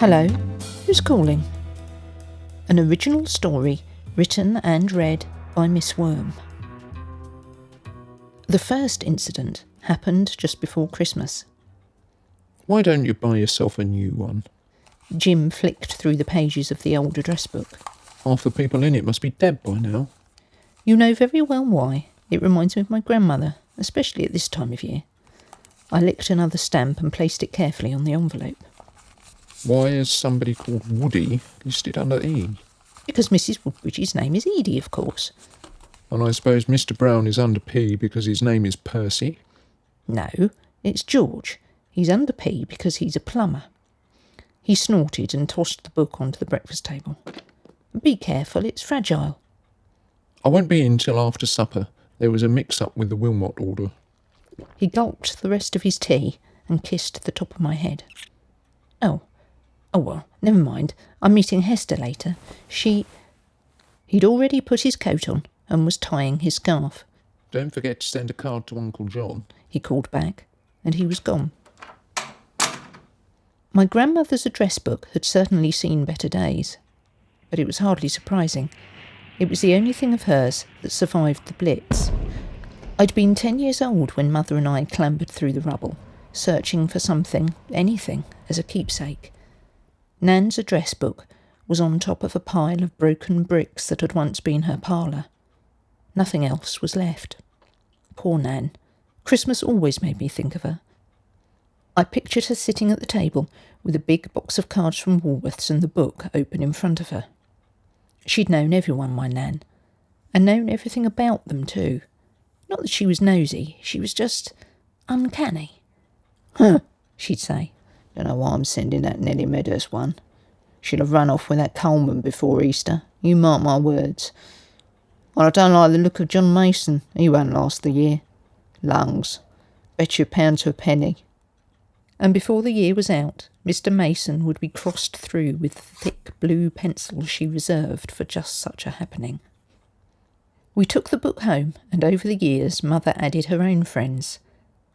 Hello, who's calling? An original story written and read by Miss Worm. The first incident happened just before Christmas. Why don't you buy yourself a new one? Jim flicked through the pages of the old address book. Half the people in it must be dead by now. You know very well why. It reminds me of my grandmother, especially at this time of year. I licked another stamp and placed it carefully on the envelope. Why is somebody called Woody listed under E? Because Mrs. Woodbridge's name is Edie, of course. And I suppose Mr. Brown is under P because his name is Percy? No, it's George. He's under P because he's a plumber. He snorted and tossed the book onto the breakfast table. Be careful, it's fragile. I won't be in till after supper. There was a mix-up with the Wilmot order. He gulped the rest of his tea and kissed the top of my head. Oh well, never mind. I'm meeting Hester later. He'd already put his coat on and was tying his scarf. Don't forget to send a card to Uncle John, he called back, and he was gone. My grandmother's address book had certainly seen better days, but it was hardly surprising. It was the only thing of hers that survived the Blitz. I'd been 10 years old when Mother and I clambered through the rubble, searching for something, anything, as a keepsake. Nan's address book was on top of a pile of broken bricks that had once been her parlour. Nothing else was left. Poor Nan. Christmas always made me think of her. I pictured her sitting at the table with a big box of cards from Woolworths and the book open in front of her. She'd known everyone, my Nan, and known everything about them too. Not that she was nosy, she was just uncanny. Huh, she'd say. Don't know why I'm sending that Nellie Meadows one. She'll have run off with that Coleman before Easter, you mark my words. Well, I don't like the look of John Mason, he won't last the year. Lungs. Bet you a pound to a penny. And before the year was out, Mr. Mason would be crossed through with the thick blue pencil she reserved for just such a happening. We took the book home, and over the years Mother added her own friends.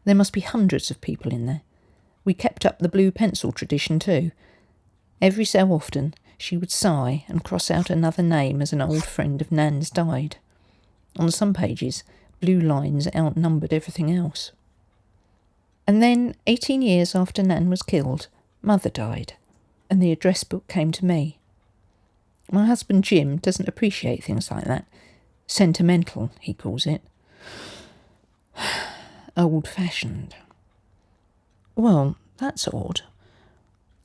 There must be hundreds of people in there. We kept up the blue pencil tradition too. Every so often she would sigh and cross out another name as an old friend of Nan's died. On some pages, blue lines outnumbered everything else. And then, 18 years after Nan was killed, Mother died, and the address book came to me. My husband Jim doesn't appreciate things like that. Sentimental, he calls it. Old-fashioned. Well, that's odd.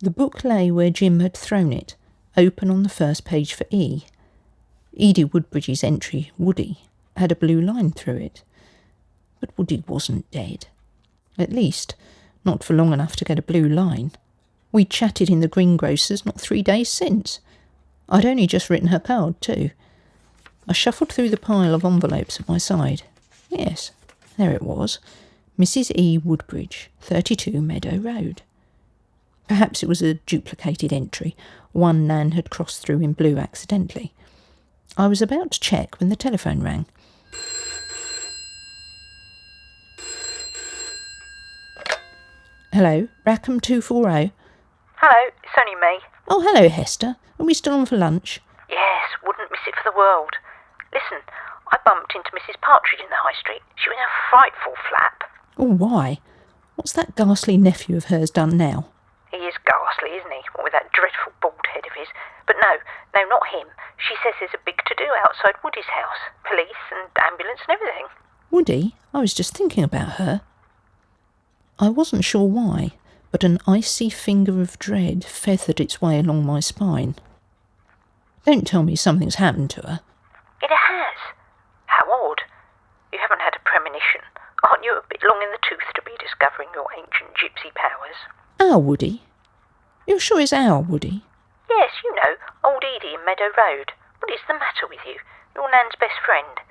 The book lay where Jim had thrown it, open on the first page for E. Edie Woodbridge's entry, Woody, had a blue line through it. But Woody wasn't dead. At least, not for long enough to get a blue line. We'd chatted in the greengrocer's not 3 days since. I'd only just written her card, too. I shuffled through the pile of envelopes at my side. Yes, there it was. Mrs. E. Woodbridge, 32 Meadow Road. Perhaps it was a duplicated entry, one Nan had crossed through in blue accidentally. I was about to check when the telephone rang. Hello, Rackham 240. Hello, it's only me. Oh, hello, Hester. Are we still on for lunch? Yes, wouldn't miss it for the world. Listen, I bumped into Mrs. Partridge in the high street. She was in a frightful flap. Oh, why? What's that ghastly nephew of hers done now? He is ghastly, isn't he? What with that dreadful bald head of his. But no, not him. She says there's a big to-do outside Woody's house. Police and ambulance and everything. Woody? I was just thinking about her. I wasn't sure why, but an icy finger of dread feathered its way along my spine. Don't tell me something's happened to her. It has. How odd. You haven't had a premonition. Aren't you a bit long in the tooth to be discovering your ancient gypsy powers? Our Woody? You're sure it's our Woody? Yes, you know, old Edie in Meadow Road. What is the matter with you? Your Nan's best friend.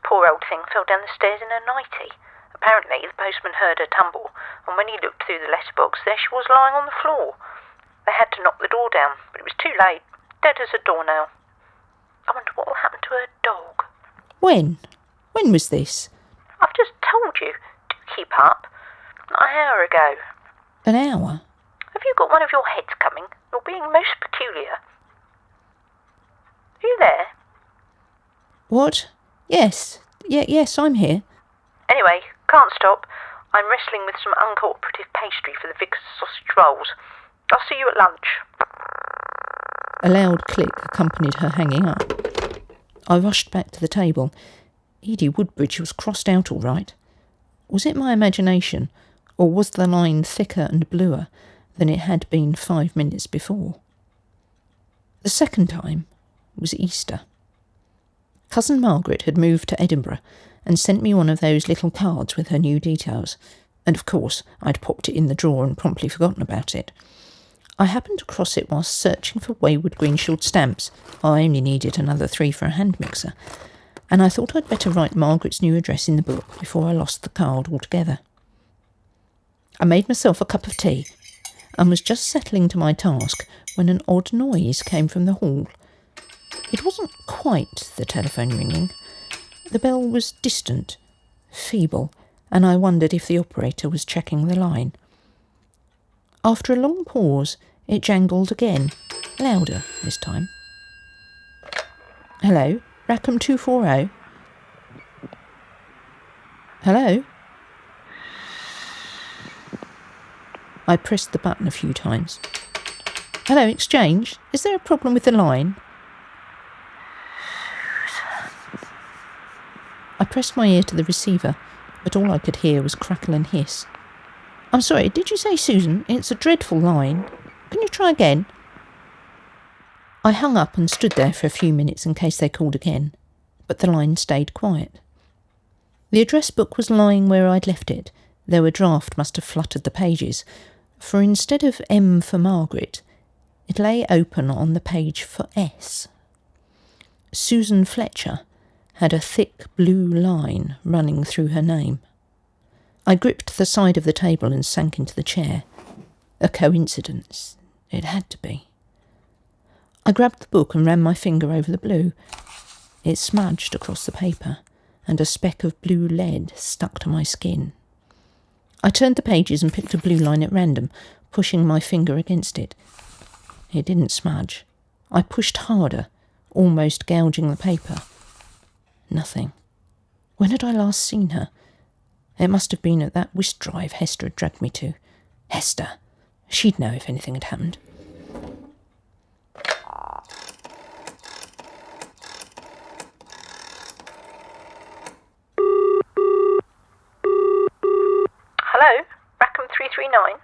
Poor old thing fell down the stairs in her nightie. Apparently, the postman heard her tumble, and when he looked through the letterbox, there she was lying on the floor. They had to knock the door down, but it was too late. Dead as a doornail. I wonder what will happen to her dog. When? When was this? I've just told you. Do keep up. Not an hour ago. An hour? Have you got one of your heads coming? You're being most peculiar. Are you there? What? Yes. Yes, I'm here. Anyway, can't stop. I'm wrestling with some uncooperative pastry for the vicar's sausage rolls. I'll see you at lunch. A loud click accompanied her hanging up. I rushed back to the table. Edie Woodbridge was crossed out all right. Was it my imagination, or was the line thicker and bluer than it had been 5 minutes before? The second time was Easter. Cousin Margaret had moved to Edinburgh and sent me one of those little cards with her new details, and of course I'd popped it in the drawer and promptly forgotten about it. I happened across it whilst searching for wayward Greenshield stamps. I only needed another 3 for a hand mixer, and I thought I'd better write Margaret's new address in the book before I lost the card altogether. I made myself a cup of tea and was just settling to my task when an odd noise came from the hall. It wasn't quite the telephone ringing. The bell was distant, feeble, and I wondered if the operator was checking the line. After a long pause, it jangled again, louder this time. Hello, Rackham 240? Hello? I pressed the button a few times. Hello, Exchange. Is there a problem with the line? I pressed my ear to the receiver, but all I could hear was crackle and hiss. I'm sorry, did you say Susan? It's a dreadful line. Can you try again? I hung up and stood there for a few minutes in case they called again, but the line stayed quiet. The address book was lying where I'd left it, though a draft must have fluttered the pages, for instead of M for Margaret, it lay open on the page for S. Susan Fletcher had a thick blue line running through her name. I gripped the side of the table and sank into the chair. A coincidence. It had to be. I grabbed the book and ran my finger over the blue. It smudged across the paper, and a speck of blue lead stuck to my skin. I turned the pages and picked a blue line at random, pushing my finger against it. It didn't smudge. I pushed harder, almost gouging the paper. Nothing. When had I last seen her? It must have been at that whist drive Hester had dragged me to. Hester! She'd know if anything had happened. Hello? Rackham 339?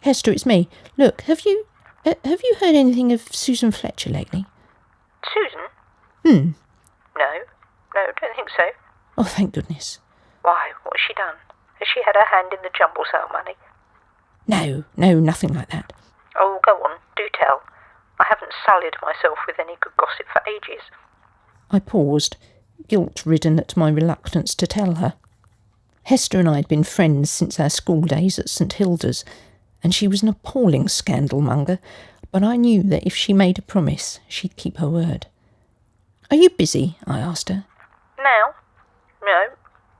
Hester, it's me. Look, have you heard anything of Susan Fletcher lately? Susan? No, don't think so. Oh, thank goodness. Why, what's she done? Has she had her hand in the jumble sale money? No, nothing like that. Oh, go on, do tell. I haven't sullied myself with any good gossip for ages. I paused, guilt-ridden at my reluctance to tell her. Hester and I had been friends since our school days at St Hilda's, and she was an appalling scandal-monger, but I knew that if she made a promise, she'd keep her word. Are you busy? I asked her. Now? No,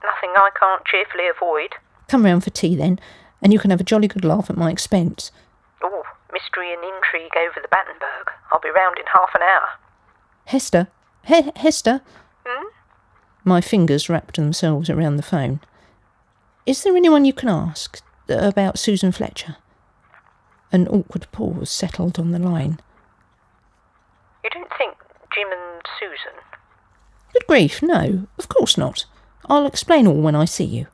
nothing I can't cheerfully avoid. Come round for tea then, and you can have a jolly good laugh at my expense. Oh, mystery and intrigue over the Battenberg. I'll be round in half an hour. Hester? Hester? My fingers wrapped themselves around the phone. Is there anyone you can ask about Susan Fletcher? An awkward pause settled on the line. You don't think Jim and Susan? Good grief, no, of course not. I'll explain all when I see you.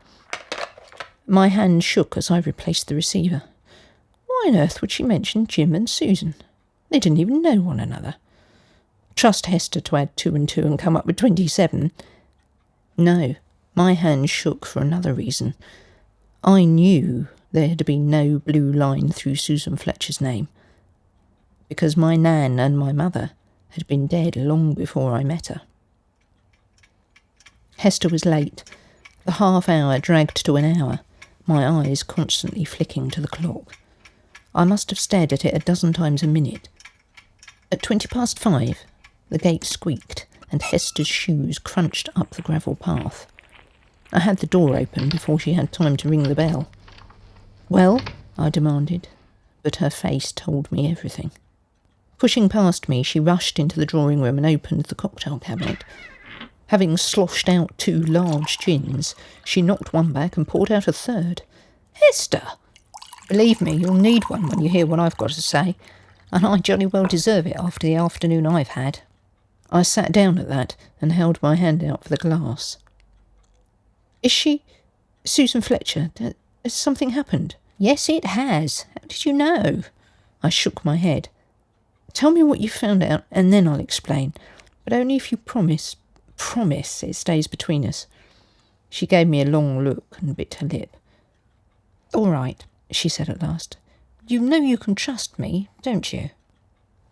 My hand shook as I replaced the receiver. Why on earth would she mention Jim and Susan? They didn't even know one another. Trust Hester to add 2 and 2 and come up with 27. No, my hand shook for another reason. I knew there had been no blue line through Susan Fletcher's name, because my nan and my mother had been dead long before I met her. Hester was late. The half hour dragged to an hour, my eyes constantly flicking to the clock. I must have stared at it a dozen times a minute. At 5:20, the gate squeaked and Hester's shoes crunched up the gravel path. I had the door open before she had time to ring the bell. Well, I demanded, but her face told me everything. Pushing past me, she rushed into the drawing room and opened the cocktail cabinet. Having sloshed out 2 large gins, she knocked one back and poured out a third. "Hester! Believe me, you'll need one when you hear what I've got to say, and I jolly well deserve it after the afternoon I've had." I sat down at that and held my hand out for the glass. "Is she... Susan Fletcher? Has something happened?" "Yes, it has. How did you know?" I shook my head. "Tell me what you found out, and then I'll explain. But only if you promise it stays between us." She gave me a long look and bit her lip. "All right," she said at last. "You know you can trust me, don't you?"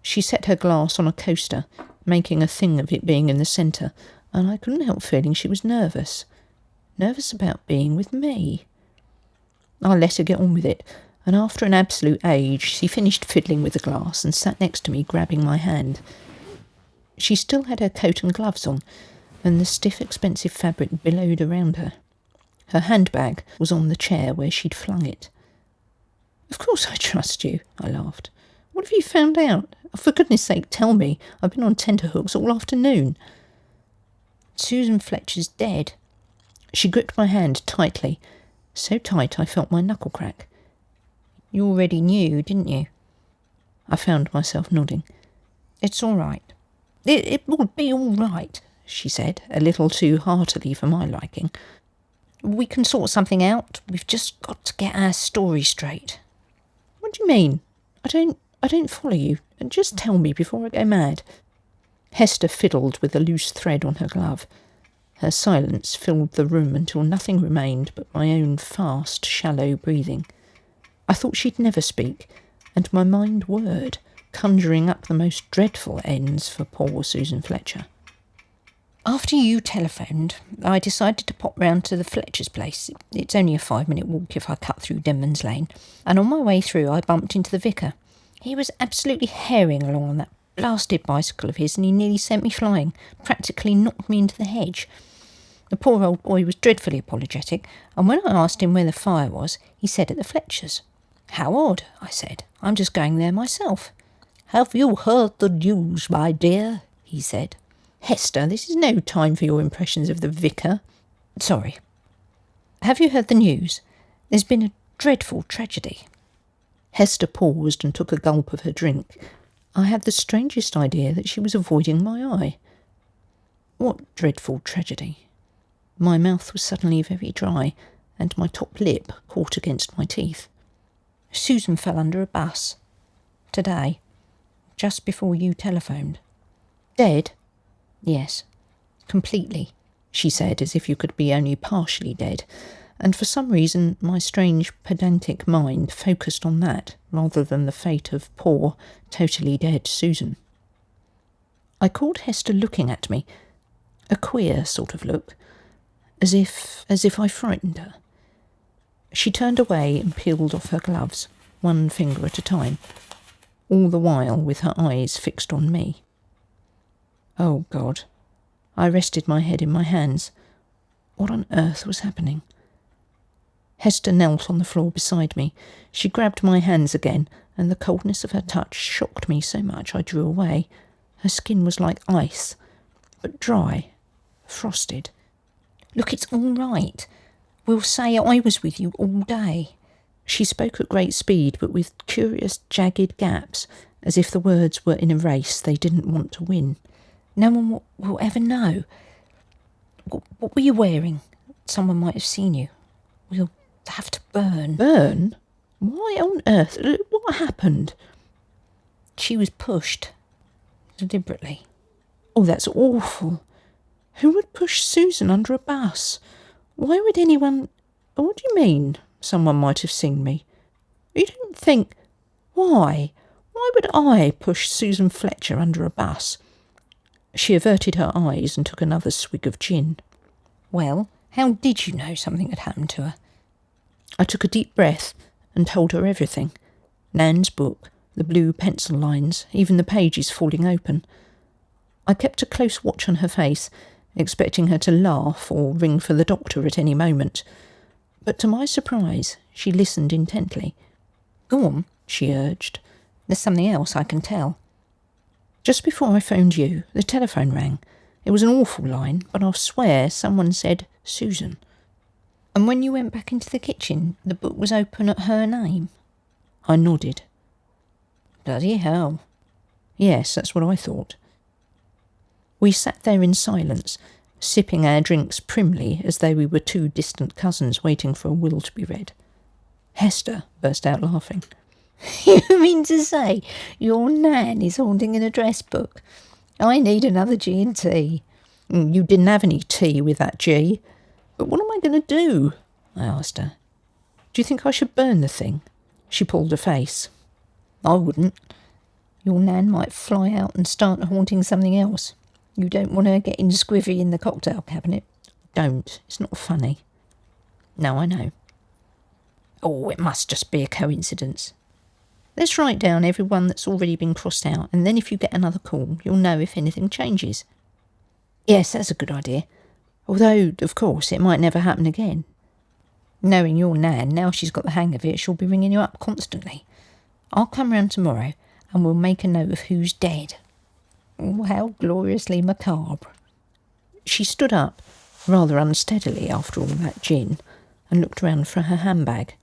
She set her glass on a coaster, making a thing of it being in the centre, and I couldn't help feeling she was nervous. Nervous about being with me. I let her get on with it, and after an absolute age, she finished fiddling with the glass and sat next to me, grabbing my hand. She still had her coat and gloves on, and the stiff, expensive fabric billowed around her. Her handbag was on the chair where she'd flung it. "Of course I trust you," I laughed. "What have you found out? For goodness sake, tell me. I've been on tenterhooks all afternoon." "Susan Fletcher's dead." She gripped my hand tightly, so tight I felt my knuckle crack. "You already knew, didn't you?" I found myself nodding. "It's all right." It will be all right," she said, a little too heartily for my liking. "We can sort something out. We've just got to get our story straight." "What do you mean? I don't follow you. Just tell me before I go mad." Hester fiddled with a loose thread on her glove. Her silence filled the room until nothing remained but my own fast, shallow breathing. I thought she'd never speak, and my mind whirred, conjuring up the most dreadful ends for poor Susan Fletcher. "After you telephoned, I decided to pop round to the Fletcher's place. It's only a 5-minute walk if I cut through Denman's Lane, and on my way through I bumped into the vicar. He was absolutely herring along on that blasted bicycle of his, and he nearly sent me flying, practically knocked me into the hedge. The poor old boy was dreadfully apologetic, and when I asked him where the fire was, he said at the Fletchers'. 'How odd,' I said. 'I'm just going there myself.' 'Have you heard the news, my dear?' he said. 'Hester, this is no time for your impressions of the vicar.' 'Sorry.' 'Have you heard the news? There's been a dreadful tragedy.' Hester paused and took a gulp of her drink. I had the strangest idea that she was avoiding my eye. 'What dreadful tragedy?' My mouth was suddenly very dry, and my top lip caught against my teeth. 'Susan fell under a bus. Today. Just before you telephoned.' 'Dead?' 'Yes. Completely,' she said, as if you could be only partially dead, and for some reason my strange pedantic mind focused on that rather than the fate of poor, totally dead Susan. I caught Hester looking at me, a queer sort of look, as if I frightened her. She turned away and peeled off her gloves, one finger at a time, all the while with her eyes fixed on me. Oh, God. I rested my head in my hands. What on earth was happening? Hester knelt on the floor beside me. She grabbed my hands again, and the coldness of her touch shocked me so much I drew away. Her skin was like ice, but dry, frosted. 'Look, it's all right. We'll say I was with you all day.' She spoke at great speed, but with curious jagged gaps, as if the words were in a race they didn't want to win. 'No one will ever know. What were you wearing? Someone might have seen you. We'll have to burn.' 'Burn? Why on earth? What happened?' 'She was pushed. Deliberately.' 'Oh, that's awful. Who would push Susan under a bus? Why would anyone... What do you mean, someone might have seen me? You don't think... Why? Why would I push Susan Fletcher under a bus?' She averted her eyes and took another swig of gin. 'Well, how did you know something had happened to her?' I took a deep breath and told her everything. Nan's book, the blue pencil lines, even the pages falling open. I kept a close watch on her face, expecting her to laugh or ring for the doctor at any moment. But to my surprise, she listened intently. 'Go on, she urged. "There's something else, I can tell." Just before I phoned you, the telephone rang. It was an awful line, but I'll swear someone said Susan. And when you went back into the kitchen, the book was open at her name? I nodded. Bloody hell. Yes, that's what I thought. We sat there in silence, sipping our drinks primly as though we were two distant cousins waiting for a will to be read. Hester burst out laughing. "You mean to say your Nan is holding an address book? I need another G&T. You didn't have any tea with that G. But what am I going to do?" I asked her. "Do you think I should burn the thing?" She pulled a face. "I wouldn't. Your Nan might fly out and start haunting something else. You don't want her getting squivvy in the cocktail cabinet. Don't. It's not funny." "No, I know." "Oh, it must just be a coincidence. Let's write down everyone that's already been crossed out, and then if you get another call, you'll know if anything changes." "Yes, that's a good idea. Although, of course, it might never happen again. Knowing your Nan, now she's got the hang of it, she'll be ringing you up constantly. I'll come round tomorrow, and we'll make a note of who's dead." Oh, how gloriously macabre. She stood up, rather unsteadily after all that gin, and looked round for her handbag.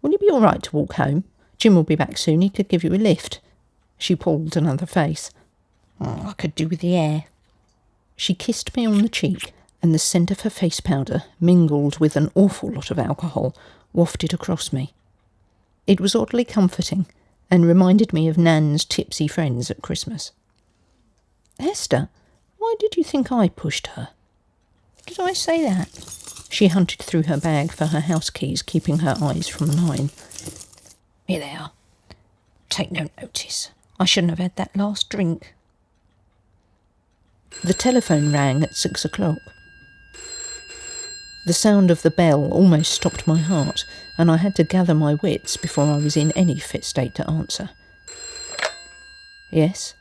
"Will you be all right to walk home? Jim will be back soon, he could give you a lift." She pulled another face. "Oh, I could do with the air." She kissed me on the cheek, and the scent of her face powder, mingled with an awful lot of alcohol, wafted across me. It was oddly comforting, and reminded me of Nan's tipsy friends at Christmas. "Hester, why did you think I pushed her?" "Did I say that?" She hunted through her bag for her house keys, keeping her eyes from mine. "Here they are. Take no notice. I shouldn't have had that last drink." The telephone rang at 6 o'clock. The sound of the bell almost stopped my heart, and I had to gather my wits before I was in any fit state to answer. "Yes?"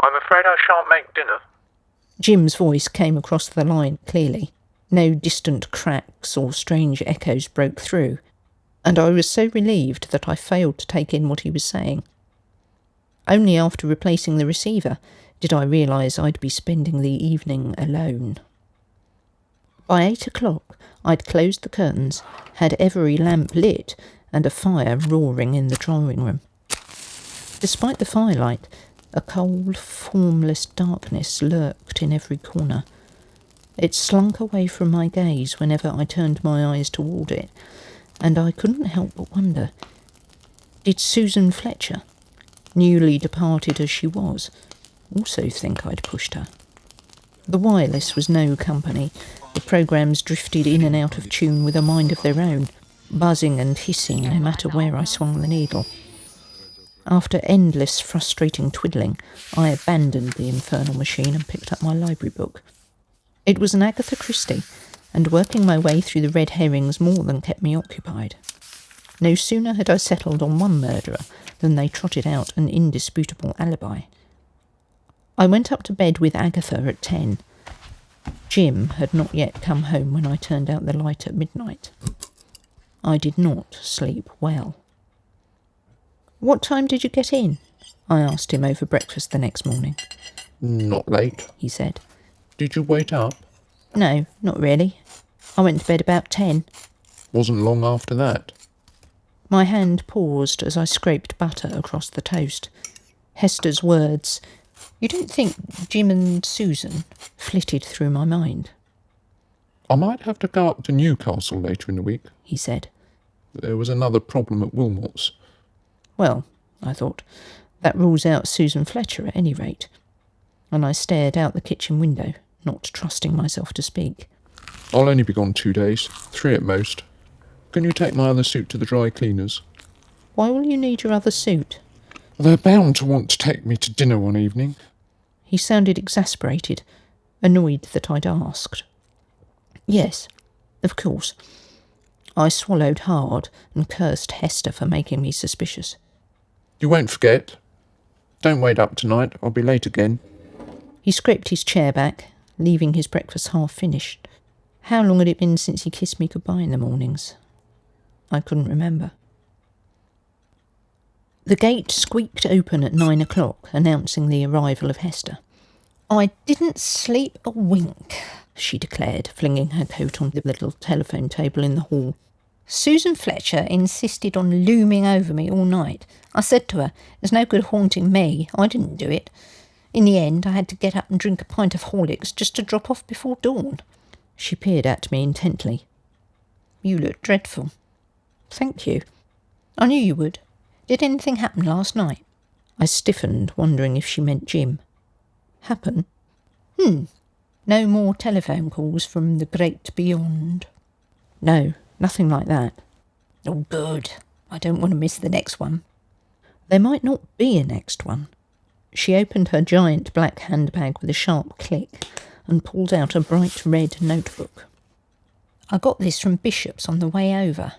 "I'm afraid I shan't make dinner." Jim's voice came across the line clearly. No distant cracks or strange echoes broke through, and I was so relieved that I failed to take in what he was saying. Only after replacing the receiver did I realise I'd be spending the evening alone. By 8 o'clock I'd closed the curtains, had every lamp lit, and a fire roaring in the drawing room. Despite the firelight, a cold, formless darkness lurked in every corner. It slunk away from my gaze whenever I turned my eyes toward it, and I couldn't help but wonder, did Susan Fletcher, newly departed as she was, also think I'd pushed her? The wireless was no company. The programmes drifted in and out of tune with a mind of their own, buzzing and hissing no matter where I swung the needle. After endless frustrating twiddling, I abandoned the infernal machine and picked up my library book. It was an Agatha Christie, and working my way through the red herrings more than kept me occupied. No sooner had I settled on one murderer than they trotted out an indisputable alibi. I went up to bed with Agatha at 10. Jim had not yet come home when I turned out the light at midnight. I did not sleep well. "What time did you get in?" I asked him over breakfast the next morning. "Not late." He said. "Did you wait up?" "No, not really. I went to bed about 10. Wasn't long after that. My hand paused as I scraped butter across the toast. Hester's words, "You don't think Jim and Susan," flitted through my mind. "I might have to go up to Newcastle later in the week," he said. "There was another problem at Wilmot's." Well, I thought, that rules out Susan Fletcher at any rate. And I stared out the kitchen window, not trusting myself to speak. "I'll only be gone 2 days, 3 at most. Can you take my other suit to the dry cleaners?" "Why will you need your other suit?" "They're bound to want to take me to dinner one evening." He sounded exasperated, annoyed that I'd asked. "Yes, of course." I swallowed hard and cursed Hester for making me suspicious. "You won't forget. Don't wait up tonight, I'll be late again." He scraped his chair back, leaving his breakfast half finished. How long had it been since he kissed me goodbye in the mornings? I couldn't remember. The gate squeaked open at 9 o'clock, announcing the arrival of Hester. "I didn't sleep a wink," she declared, flinging her coat on the little telephone table in the hall. "Susan Fletcher insisted on looming over me all night. I said to her, there's no good haunting me, I didn't do it. In the end, I had to get up and drink a pint of Horlicks just to drop off before dawn." She peered at me intently. "You look dreadful." "Thank you. I knew you would. Did anything happen last night?" I stiffened, wondering if she meant Jim. "Happen? No more telephone calls from the great beyond?" "No, nothing like that." "Oh, good. I don't want to miss the next one." "There might not be a next one." She opened her giant black handbag with a sharp click and pulled out a bright red notebook. "I got this from Bishop's on the way over.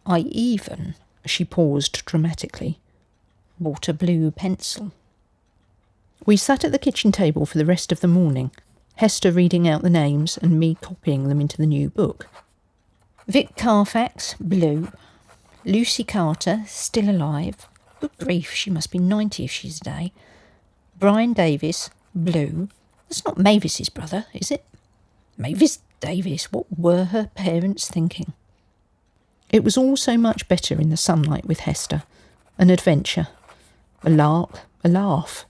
I even," she paused dramatically, "bought a blue pencil." We sat at the kitchen table for the rest of the morning, Hester reading out the names and me copying them into the new book. Vic Carfax, blue. Lucy Carter, still alive. Good grief, she must be 90 if she's a day. Brian Davis, blue. That's not Mavis's brother, is it? Mavis Davis, what were her parents thinking? It was all so much better in the sunlight with Hester. An adventure. A lark. A laugh.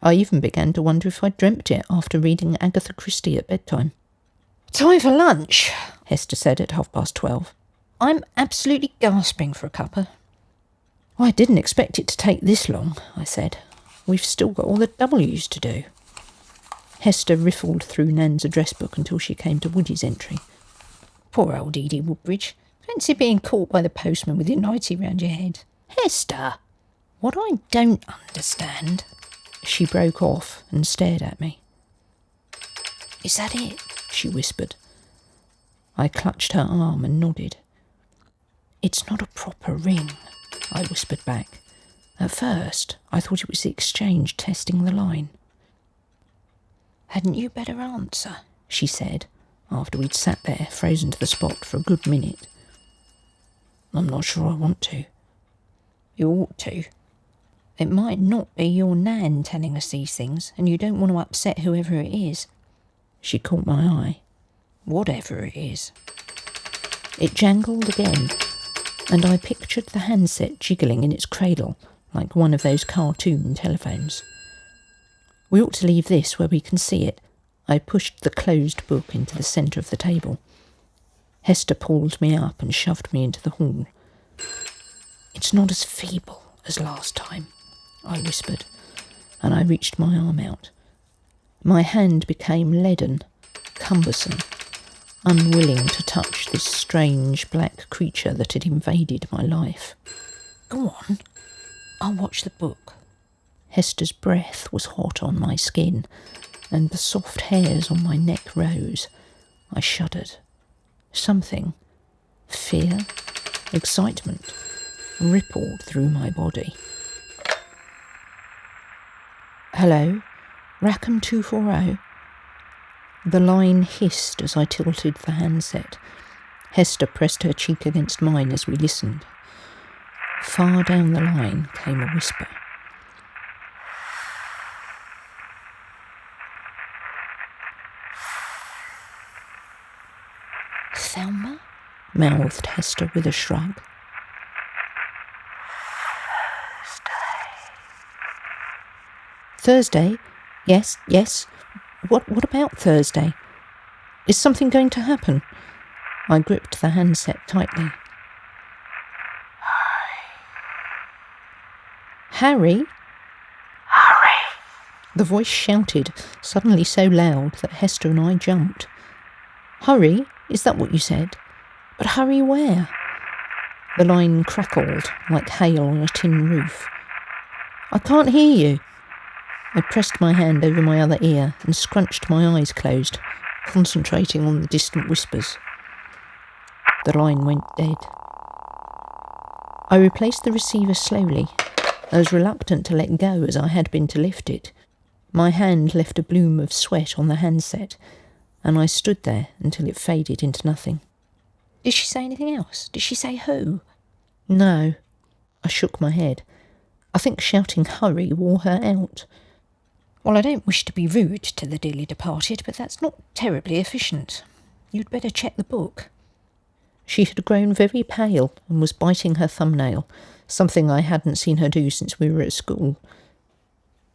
I even began to wonder if I'd dreamt it after reading Agatha Christie at bedtime. "Time for lunch," Hester said at 12:30. "I'm absolutely gasping for a cuppa." "I didn't expect it to take this long," I said. "We've still got all the W's to do." Hester riffled through Nan's address book until she came to Woody's entry. "Poor old Edie Woodbridge. Fancy being caught by the postman with your nightie round your head. Hester! What I don't understand..." She broke off and stared at me. "Is that it?" she whispered. I clutched her arm and nodded. "It's not a proper ring," I whispered back. At first, I thought it was the exchange testing the line. "Hadn't you better answer?" she said, after we'd sat there, frozen to the spot, for a good minute. "I'm not sure I want to." "You ought to. It might not be your Nan telling us these things, and you don't want to upset whoever it is." She caught my eye. "Whatever it is." It jangled again, and I pictured the handset jiggling in its cradle like one of those cartoon telephones. "We ought to leave this where we can see it." I pushed the closed book into the centre of the table. Hester pulled me up and shoved me into the hall. "It's not as feeble as last time," I whispered, and I reached my arm out. My hand became leaden, cumbersome, unwilling to touch this strange black creature that had invaded my life. "Go on, I'll watch the book." Hester's breath was hot on my skin, and the soft hairs on my neck rose. I shuddered. Something, fear, excitement, rippled through my body. "Hello, Rackham 240. The line hissed as I tilted the handset. Hester pressed her cheek against mine as we listened. Far down the line came a whisper. "Thelma?" mouthed Hester with a shrug. "Thursday? Yes. What about Thursday? Is something going to happen?" I gripped the handset tightly. Harry? Hurry! The voice shouted, suddenly so loud that Hester and I jumped. "Hurry? Is that what you said? But hurry where?" The line crackled like hail on a tin roof. "I can't hear you." I pressed my hand over my other ear and scrunched my eyes closed, concentrating on the distant whispers. The line went dead. I replaced the receiver slowly, as reluctant to let go as I had been to lift it. My hand left a bloom of sweat on the handset, and I stood there until it faded into nothing. "Did she say anything else? Did she say who?" "No." I shook my head. I think shouting hurry wore her out. Well, I don't wish to be rude to the dearly departed, but that's not terribly efficient. You'd better check the book. She had grown very pale and was biting her thumbnail, something I hadn't seen her do since we were at school.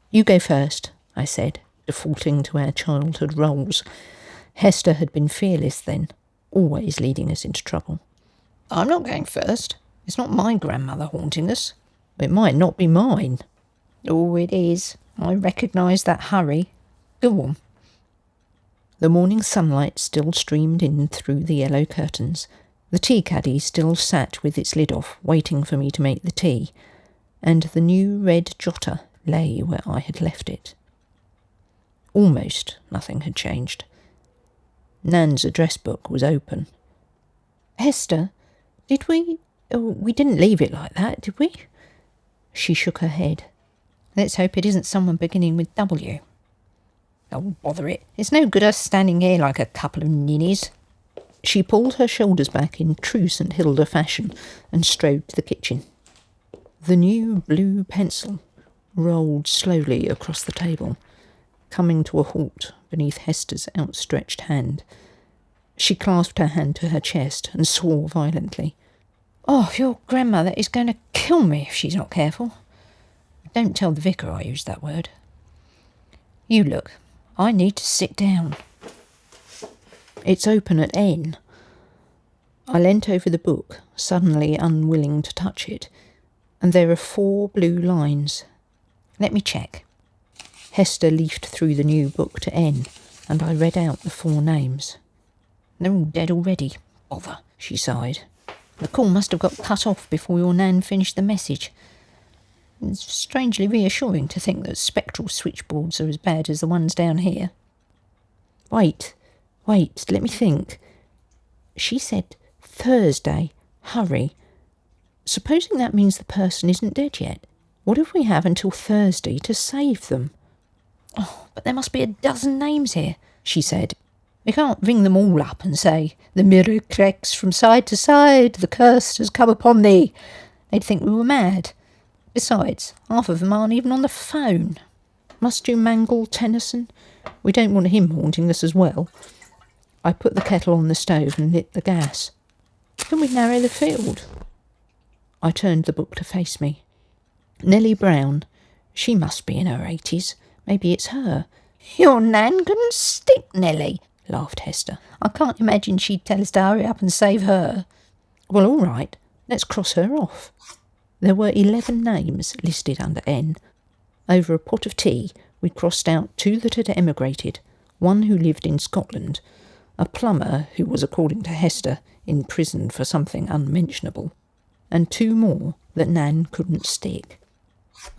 You go first, I said, defaulting to our childhood roles. Hester had been fearless then, always leading us into trouble. I'm not going first. It's not my grandmother haunting us. It might not be mine. Oh, it is. I recognise that hurry. Go on. The morning sunlight still streamed in through the yellow curtains. The tea caddy still sat with its lid off, waiting for me to make the tea, and the new red jotter lay where I had left it. Almost nothing had changed. Nan's address book was open. Hester, did we... Oh, we didn't leave it like that, did we? She shook her head. Let's hope it isn't someone beginning with W. Oh, bother it. It's no good us standing here like a couple of ninnies. She pulled her shoulders back in true St Hilda fashion and strode to the kitchen. The new blue pencil rolled slowly across the table, coming to a halt beneath Hester's outstretched hand. She clasped her hand to her chest and swore violently. Oh, your grandmother is going to kill me if she's not careful. Don't tell the vicar I used that word. You look, I need to sit down. It's open at N. I leant over the book, suddenly unwilling to touch it, and there are 4 blue lines. Let me check. Hester leafed through the new book to N, and I read out the 4 names. They're all dead already. Bother, she sighed. The call must have got cut off before your Nan finished the message. It's strangely reassuring to think that spectral switchboards are as bad as the ones down here. Wait, let me think. She said Thursday, hurry. Supposing that means the person isn't dead yet. What if we have until Thursday to save them? Oh, but there must be a dozen names here, she said. We can't ring them all up and say, the mirror cracks from side to side, the curse has come upon thee. They'd think we were mad. Besides, half of them aren't even on the phone. Must you mangle Tennyson? We don't want him haunting us as well. I put the kettle on the stove and lit the gas. Can we narrow the field? I turned the book to face me. Nellie Brown. She must be in her 80s. Maybe it's her. Your Nan couldn't stick, Nellie, laughed Hester. I can't imagine she'd tell us to hurry up and save her. Well, all right. Let's cross her off. There were 11 names listed under N. Over a pot of tea, we crossed out 2 that had emigrated, one who lived in Scotland, a plumber who was, according to Hester, in prison for something unmentionable, and 2 more that Nan couldn't stick.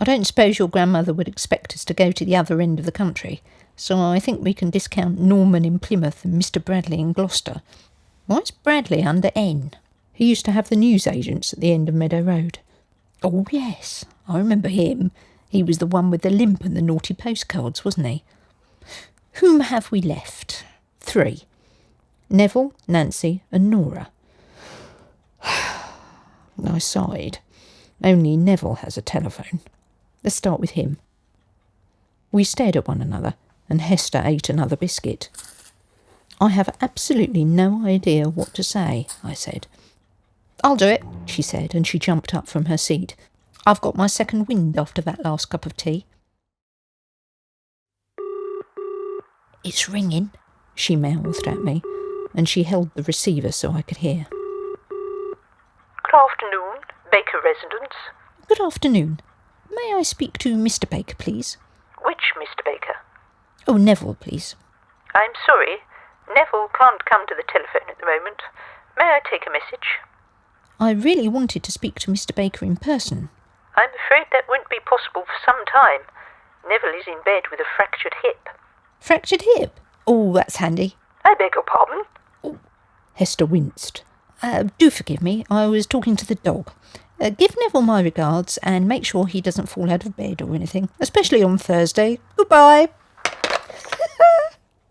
I don't suppose your grandmother would expect us to go to the other end of the country, so I think we can discount Norman in Plymouth and Mr. Bradley in Gloucester. Why's Bradley under N? He used to have the newsagents at the end of Meadow Road. Oh, yes, I remember him. He was the one with the limp and the naughty postcards, wasn't he? Whom have we left? 3. Neville, Nancy and Nora. I sighed. Only Neville has a telephone. Let's start with him. We stared at one another, and Hester ate another biscuit. I have absolutely no idea what to say, I said. I'll do it, she said, and she jumped up from her seat. I've got my second wind after that last cup of tea. It's ringing, she mouthed at me, and she held the receiver so I could hear. Good afternoon, Baker residence. Good afternoon. May I speak to Mr. Baker, please? Which Mr. Baker? Oh, Neville, please. I'm sorry, Neville can't come to the telephone at the moment. May I take a message? I really wanted to speak to Mr. Baker in person. I'm afraid that won't be possible for some time. Neville is in bed with a fractured hip. Fractured hip? Oh, that's handy. I beg your pardon? Oh. Hester winced. Do forgive me, I was talking to the dog. Give Neville my regards and make sure he doesn't fall out of bed or anything, especially on Thursday. Goodbye.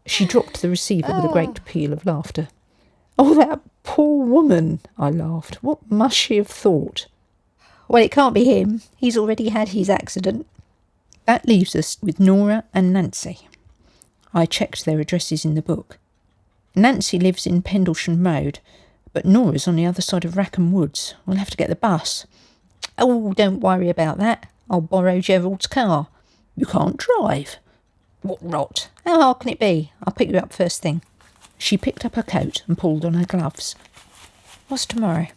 She dropped the receiver with a great peal of laughter. Oh, that poor woman, I laughed. What must she have thought? Well, it can't be him. He's already had his accident. That leaves us with Nora and Nancy. I checked their addresses in the book. Nancy lives in Pendlesham Road, but Nora's on the other side of Rackham Woods. We'll have to get the bus. Oh, don't worry about that. I'll borrow Gerald's car. You can't drive. What rot? How hard can it be? I'll pick you up first thing. She picked up her coat and pulled on her gloves. What's tomorrow?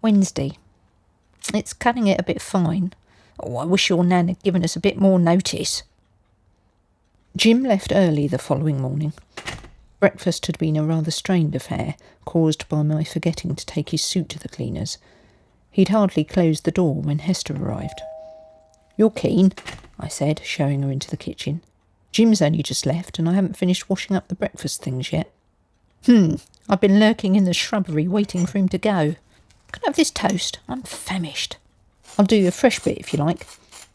Wednesday. It's cutting it a bit fine. Oh, I wish your Nan had given us a bit more notice. Jim left early the following morning. Breakfast had been a rather strained affair, caused by my forgetting to take his suit to the cleaners. He'd hardly closed the door when Hester arrived. You're keen, I said, showing her into the kitchen. Jim's only just left, and I haven't finished washing up the breakfast things yet. I've been lurking in the shrubbery waiting for him to go. Can I have this toast? I'm famished. I'll do you a fresh bit if you like.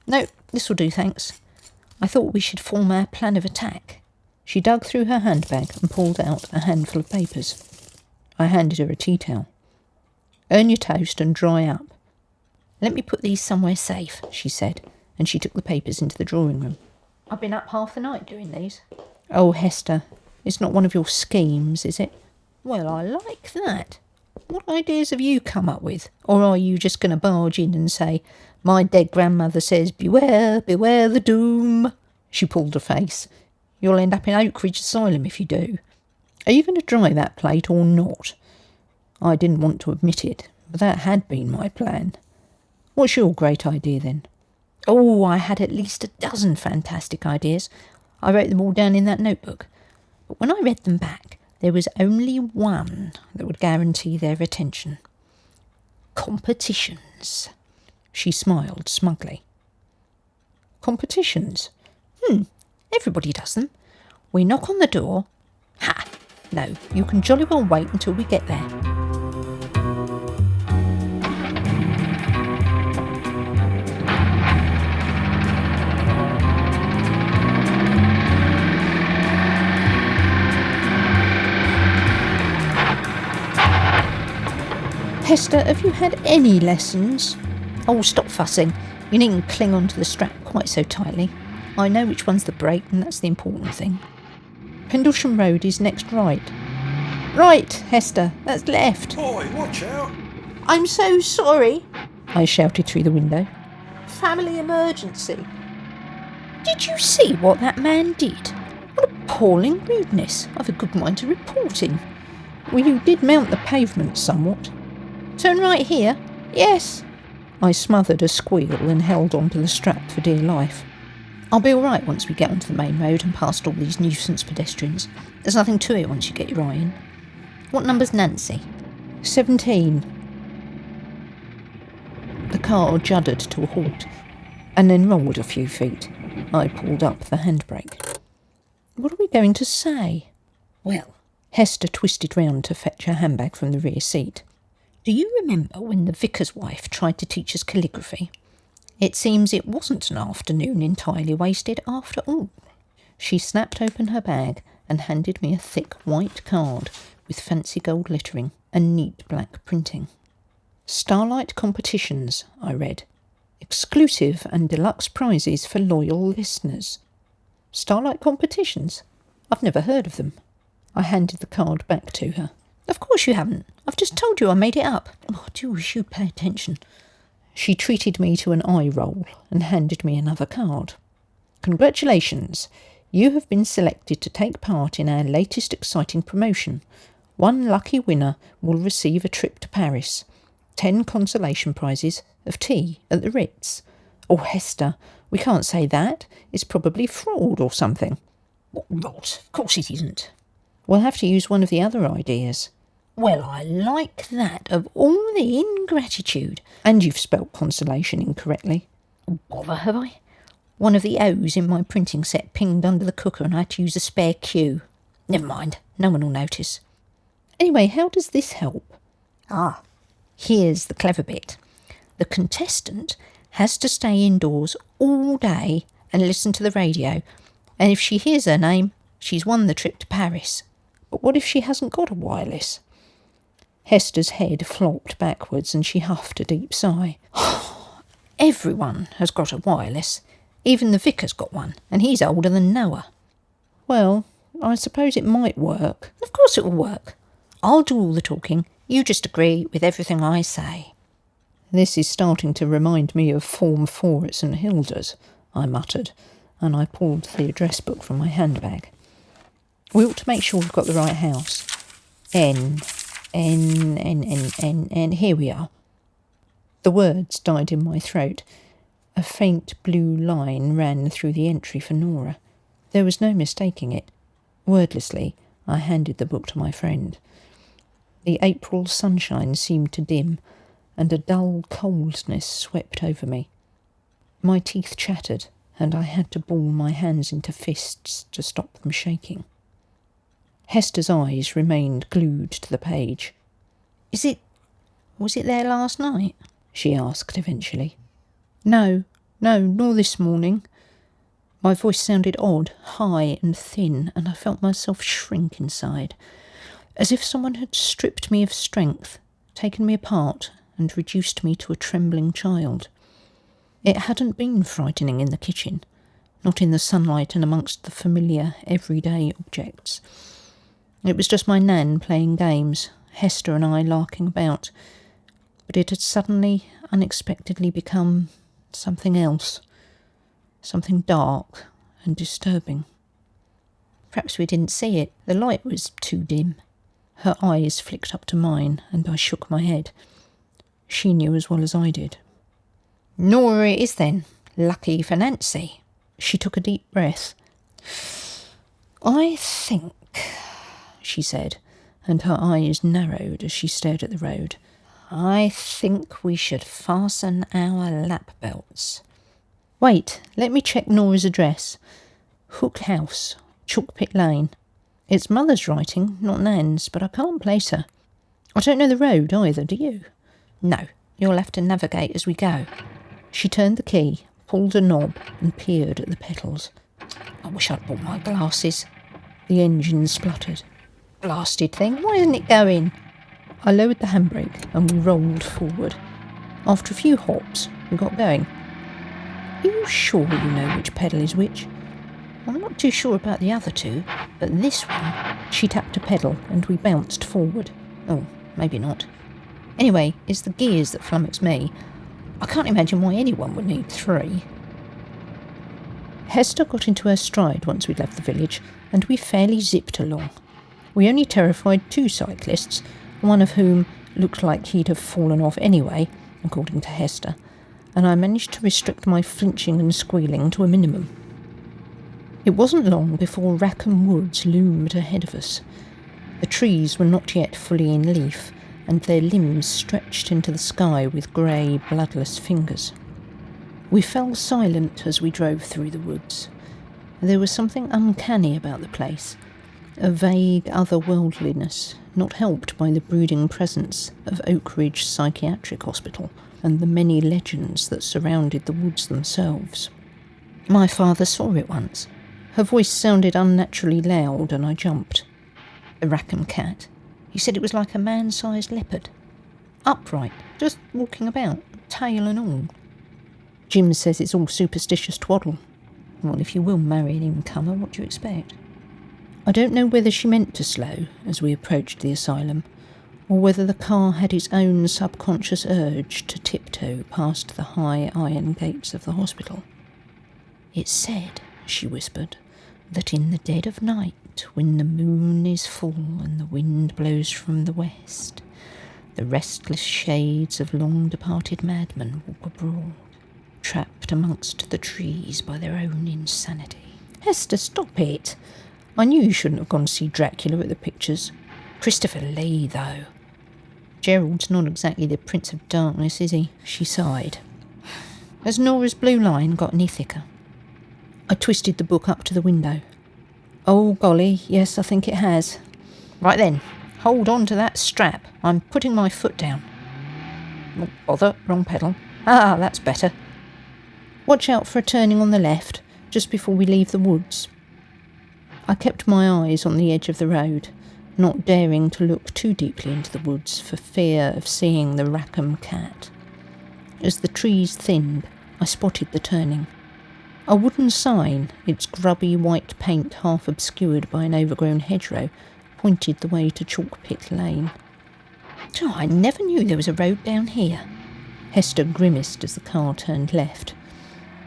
No, this'll do, thanks. I thought we should form our plan of attack. She dug through her handbag and pulled out a handful of papers. I handed her a tea towel. Earn your toast and dry up. Let me put these somewhere safe, she said, and she took the papers into the drawing room. I've been up half the night doing these. Oh, Hester, it's not one of your schemes, is it? Well, I like that. What ideas have you come up with? Or are you just going to barge in and say, my dead grandmother says, beware, beware the doom? She pulled a face. You'll end up in Oakridge Asylum if you do. Are you going to dry that plate or not? I didn't want to admit it, but that had been my plan. What's your great idea then? Oh, I had at least a dozen fantastic ideas. I wrote them all down in that notebook. But when I read them back, there was only one that would guarantee their attention. Competitions. She smiled smugly. Competitions? Everybody does them. We knock on the door. Ha! No, you can jolly well wait until we get there. Hester, have you had any lessons? Oh, stop fussing. You needn't cling on to the strap quite so tightly. I know which one's the brake, and that's the important thing. Pendlesham Road is next right. Right, Hester, that's left. Boy, watch out! I'm so sorry, I shouted through the window. Family emergency. Did you see what that man did? What appalling rudeness. I've a good mind to report him. Well, you did mount the pavement somewhat. Turn right here? Yes. I smothered a squeal and held on to the strap for dear life. I'll be all right once we get onto the main road and past all these nuisance pedestrians. There's nothing to it once you get your eye in. What number's Nancy? 17. The car juddered to a halt, and then rolled a few feet. I pulled up the handbrake. What are we going to say? Well, Hester twisted round to fetch her handbag from the rear seat. Do you remember when the vicar's wife tried to teach us calligraphy? It seems it wasn't an afternoon entirely wasted after all. She snapped open her bag and handed me a thick white card with fancy gold lettering and neat black printing. Starlight Competitions, I read. Exclusive and deluxe prizes for loyal listeners. Starlight Competitions? I've never heard of them. I handed the card back to her. Of course you haven't. I've just told you I made it up. Oh, I do wish you'd pay attention. She treated me to an eye roll and handed me another card. Congratulations. You have been selected to take part in our latest exciting promotion. One lucky winner will receive a trip to Paris. 10 consolation prizes of tea at the Ritz. Oh, Hester, we can't say that. It's probably fraud or something. What rot. Of course it isn't. We'll have to use one of the other ideas. Well, I like that, of all the ingratitude. And you've spelt consolation incorrectly. Oh, bother, have I? One of the O's in my printing set pinged under the cooker and I had to use a spare Q. Never mind, no one will notice. Anyway, how does this help? Ah, here's the clever bit. The contestant has to stay indoors all day and listen to the radio. And if she hears her name, she's won the trip to Paris. But what if she hasn't got a wireless? Hester's head flopped backwards and she huffed a deep sigh. Everyone has got a wireless. Even the vicar's got one, and he's older than Noah. Well, I suppose it might work. Of course it will work. I'll do all the talking. You just agree with everything I say. This is starting to remind me of Form 4 at St Hilda's, I muttered, and I pulled the address book from my handbag. We ought to make sure we've got the right house. N. Here we are. The words died in my throat. A faint blue line ran through the entry for Nora. There was no mistaking it. Wordlessly, I handed the book to my friend. The April sunshine seemed to dim, and a dull coldness swept over me. My teeth chattered, and I had to ball my hands into fists to stop them shaking. Hester's eyes remained glued to the page. Was it there last night? She asked eventually. No, nor this morning. My voice sounded odd, high and thin, and I felt myself shrink inside, as if someone had stripped me of strength, taken me apart, and reduced me to a trembling child. It hadn't been frightening in the kitchen, not in the sunlight and amongst the familiar, everyday objects. It was just my Nan playing games, Hester and I larking about, but it had suddenly, unexpectedly become something else, something dark and disturbing. Perhaps we didn't see it. The light was too dim. Her eyes flicked up to mine, and I shook my head. She knew as well as I did. Nora it is then. Lucky for Nancy. She took a deep breath. I think, she said, and her eyes narrowed as she stared at the road. I think we should fasten our lap belts. Wait, let me check Nora's address. Hook House, Chalkpit Lane. It's Mother's writing, not Nan's, but I can't place her. I don't know the road either, do you? No, you'll have to navigate as we go. She turned the key, pulled a knob, and peered at the pedals. I wish I'd brought my glasses. The engine spluttered. Blasted thing, why isn't it going? I lowered the handbrake and we rolled forward. After a few hops, we got going. Are you sure you know which pedal is which? I'm not too sure about the other two, but this one... She tapped a pedal and we bounced forward. Oh, maybe not. Anyway, it's the gears that flummox me. I can't imagine why anyone would need 3. Hester got into her stride once we'd left the village, and we fairly zipped along. We only terrified 2 cyclists, one of whom looked like he'd have fallen off anyway, according to Hester, and I managed to restrict my flinching and squealing to a minimum. It wasn't long before Rackham Woods loomed ahead of us. The trees were not yet fully in leaf, and their limbs stretched into the sky with grey, bloodless fingers. We fell silent as we drove through the woods. There was something uncanny about the place, a vague otherworldliness, not helped by the brooding presence of Oak Ridge Psychiatric Hospital and the many legends that surrounded the woods themselves. My father saw it once. Her voice sounded unnaturally loud and I jumped. A Rackham cat. He said it was like a man-sized leopard. Upright, just walking about, tail and all. Jim says it's all superstitious twaddle. Well, if you will marry an incomer, what do you expect? I don't know whether she meant to slow as we approached the asylum, or whether the car had its own subconscious urge to tiptoe past the high iron gates of the hospital. It's said, she whispered, that in the dead of night, when the moon is full and the wind blows from the west, the restless shades of long-departed madmen walk abroad, trapped amongst the trees by their own insanity. Hester, stop it! I knew you shouldn't have gone to see Dracula at the pictures. Christopher Lee, though. Gerald's not exactly the Prince of Darkness, is he? She sighed. Has Nora's blue line got any thicker? I twisted the book up to the window. Oh, golly, yes, I think it has. Right then, hold on to that strap. I'm putting my foot down. Oh, bother, wrong pedal. Ah, that's better. Watch out for a turning on the left, just before we leave the woods. I kept my eyes on the edge of the road. not daring to look too deeply into the woods for fear of seeing the Rackham cat. As the trees thinned, I spotted the turning. A wooden sign, its grubby white paint half obscured by an overgrown hedgerow, pointed the way to Chalk-Pit Lane. Oh, I never knew there was a road down here. Hester grimaced as the car turned left.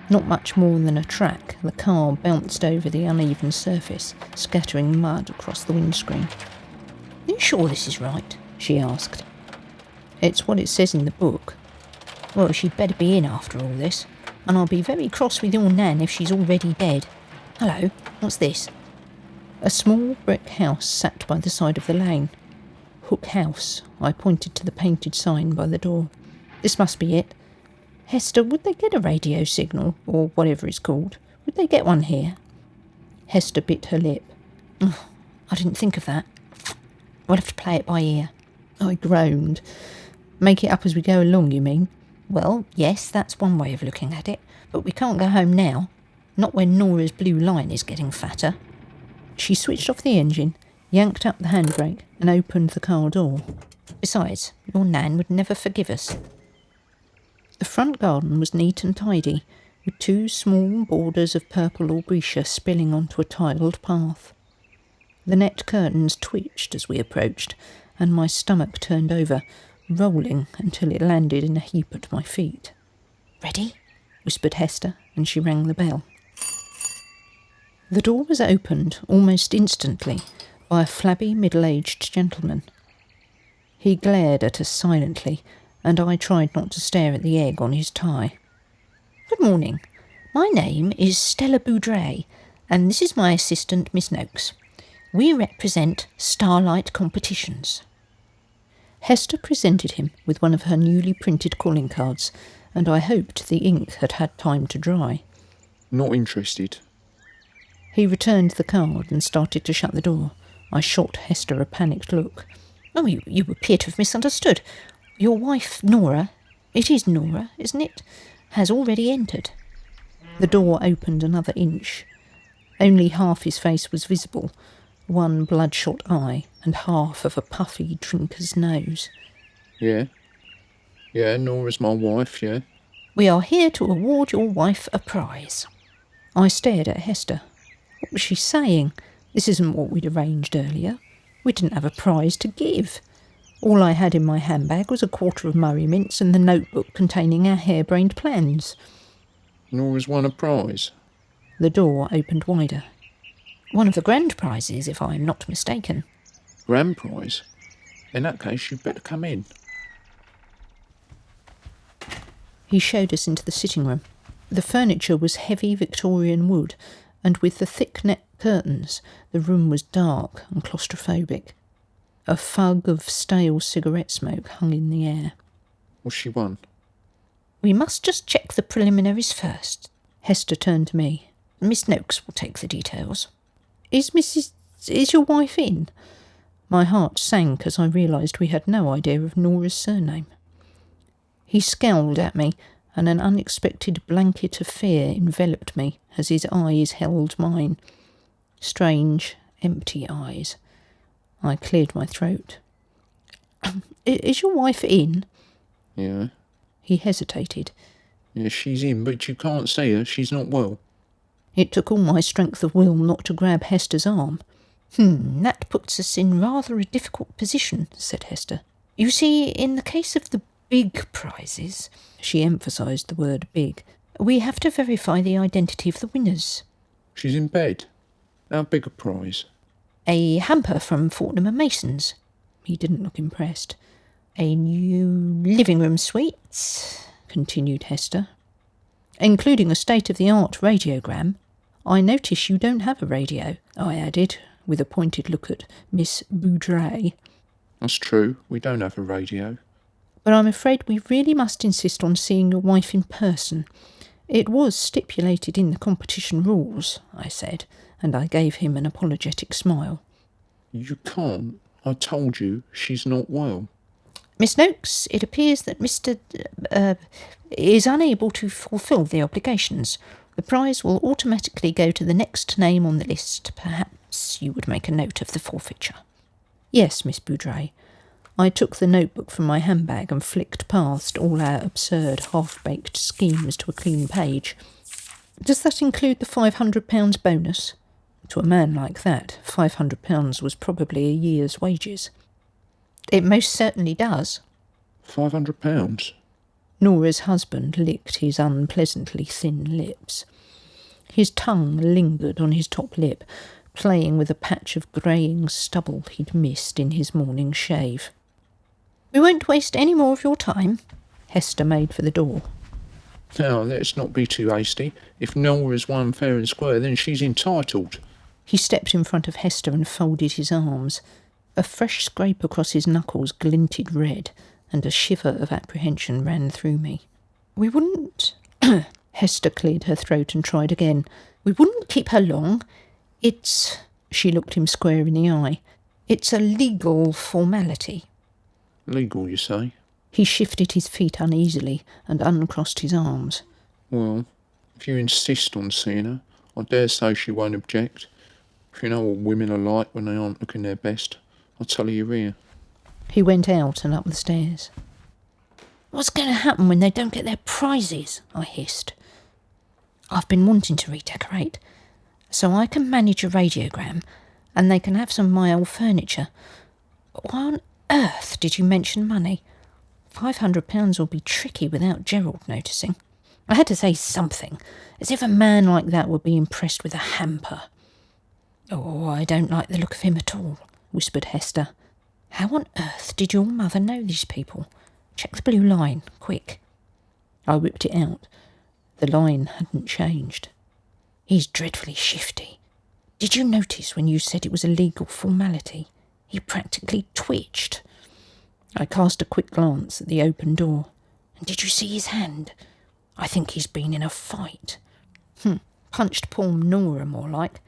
Not much more than a track, the car bounced over the uneven surface, scattering mud across the windscreen. "Are you sure this is right?" she asked. "It's what it says in the book." "Well, she'd better be in after all this, and I'll be very cross with your Nan if she's already dead. Hello, what's this?" A small brick house sat by the side of the lane. Hook House. I pointed to the painted sign by the door. "This must be it. Hester, would they get a radio signal, or whatever it's called? Would they get one here?" Hester bit her lip. "Oh, I didn't think of that. We'll have to play it by ear." I groaned. "Make it up as we go along, you mean?" "Well, yes, that's one way of looking at it, but we can't go home now. Not when Nora's blue line is getting fatter." She switched off the engine, yanked up the handbrake, and opened the car door. "Besides, your Nan would never forgive us." The front garden was neat and tidy, with 2 small borders of purple aubrietia spilling onto a tiled path. The net curtains twitched as we approached, and my stomach turned over, rolling until it landed in a heap at my feet. "Ready?" whispered Hester, and she rang the bell. The door was opened almost instantly by a flabby middle-aged gentleman. He glared at us silently, and I tried not to stare at the egg on his tie. "Good morning. My name is Stella Boudret, and this is my assistant, Miss Noakes. We represent Starlight Competitions." Hester presented him with one of her newly printed calling cards, and I hoped the ink had had time to dry. Not interested. He returned the card and started to shut the door. I shot Hester a panicked look. "Oh, you appear to have misunderstood. Your wife, Nora, it is Nora, isn't it, has already entered." The door opened another inch. Only half his face was visible, one bloodshot eye and half of a puffy drinker's nose. Yeah, Nora's my wife, yeah. "We are here to award your wife a prize." I stared at Hester. What was she saying? This isn't what we'd arranged earlier. We didn't have a prize to give. All I had in my handbag was a quarter of Murray mints and the notebook containing our harebrained plans. Nora's won a prize. The door opened wider. "One of the grand prizes, if I am not mistaken." Grand prize? In that case, you'd better come in. He showed us into the sitting room. The furniture was heavy Victorian wood, and with the thick net curtains, the room was dark and claustrophobic. A fug of stale cigarette smoke hung in the air. What's she won? "We must just check the preliminaries first." Hester turned to me. "Miss Noakes will take the details." Is your wife in?" My heart sank as I realised we had no idea of Nora's surname. He scowled at me, and an unexpected blanket of fear enveloped me as his eyes held mine. Strange, empty eyes. I cleared my throat. "Is your wife in?" Yeah. He hesitated. Yeah, she's in, but you can't see her. She's not well. It took all my strength of will not to grab Hester's arm. That puts us in rather a difficult position," said Hester. "You see, in the case of the big prizes," she emphasised the word big, "we have to verify the identity of the winners." She's in bed. How big a prize? "A hamper from Fortnum and Mason's." He didn't look impressed. "A new living room suite," continued Hester, "including a state-of-the-art radiogram. I notice you don't have a radio," I added, with a pointed look at Miss Boudret. That's true. We don't have a radio. "But I'm afraid we really must insist on seeing your wife in person. It was stipulated in the competition rules," I said, and I gave him an apologetic smile. You can't. I told you she's not well. "Miss Noakes, it appears that Mr. is unable to fulfil the obligations. The prize will automatically go to the next name on the list. Perhaps you would make a note of the forfeiture." Yes, Miss Boudreau. I took the notebook from my handbag and flicked past all our absurd, half-baked schemes to a clean page. Does that include the £500 bonus? To a man like that, £500 was probably a year's wages. It most certainly does. £500? Nora's husband licked his unpleasantly thin lips. His tongue lingered on his top lip, playing with a patch of greying stubble he'd missed in his morning shave. We won't waste any more of your time. Hester made for the door. Now, let's not be too hasty. If Nora's won fair and square, then she's entitled. He stepped in front of Hester and folded his arms. A fresh scrape across his knuckles glinted red, and a shiver of apprehension ran through me. We wouldn't... Hester cleared her throat and tried again. We wouldn't keep her long. It's... She looked him square in the eye. It's a legal formality. Legal, you say? He shifted his feet uneasily and uncrossed his arms. Well, if you insist on seeing her, I dare say she won't object. If you know what women are like when they aren't looking their best, I'll tell her you're here. He went out and up the stairs. What's going to happen when they don't get their prizes? I hissed. I've been wanting to redecorate, so I can manage a radiogram, and they can have some of my old furniture. But why on earth did you mention money? £500 will be tricky without Gerald noticing. I had to say something, as if a man like that would be impressed with a hamper. Oh, I don't like the look of him at all, whispered Hester. How on earth did your mother know these people? Check the blue line, quick. I whipped it out. The line hadn't changed. He's dreadfully shifty. Did you notice when you said it was a legal formality? He practically twitched. I cast a quick glance at the open door. And did you see his hand? I think he's been in a fight. Punched poor Nora, more like.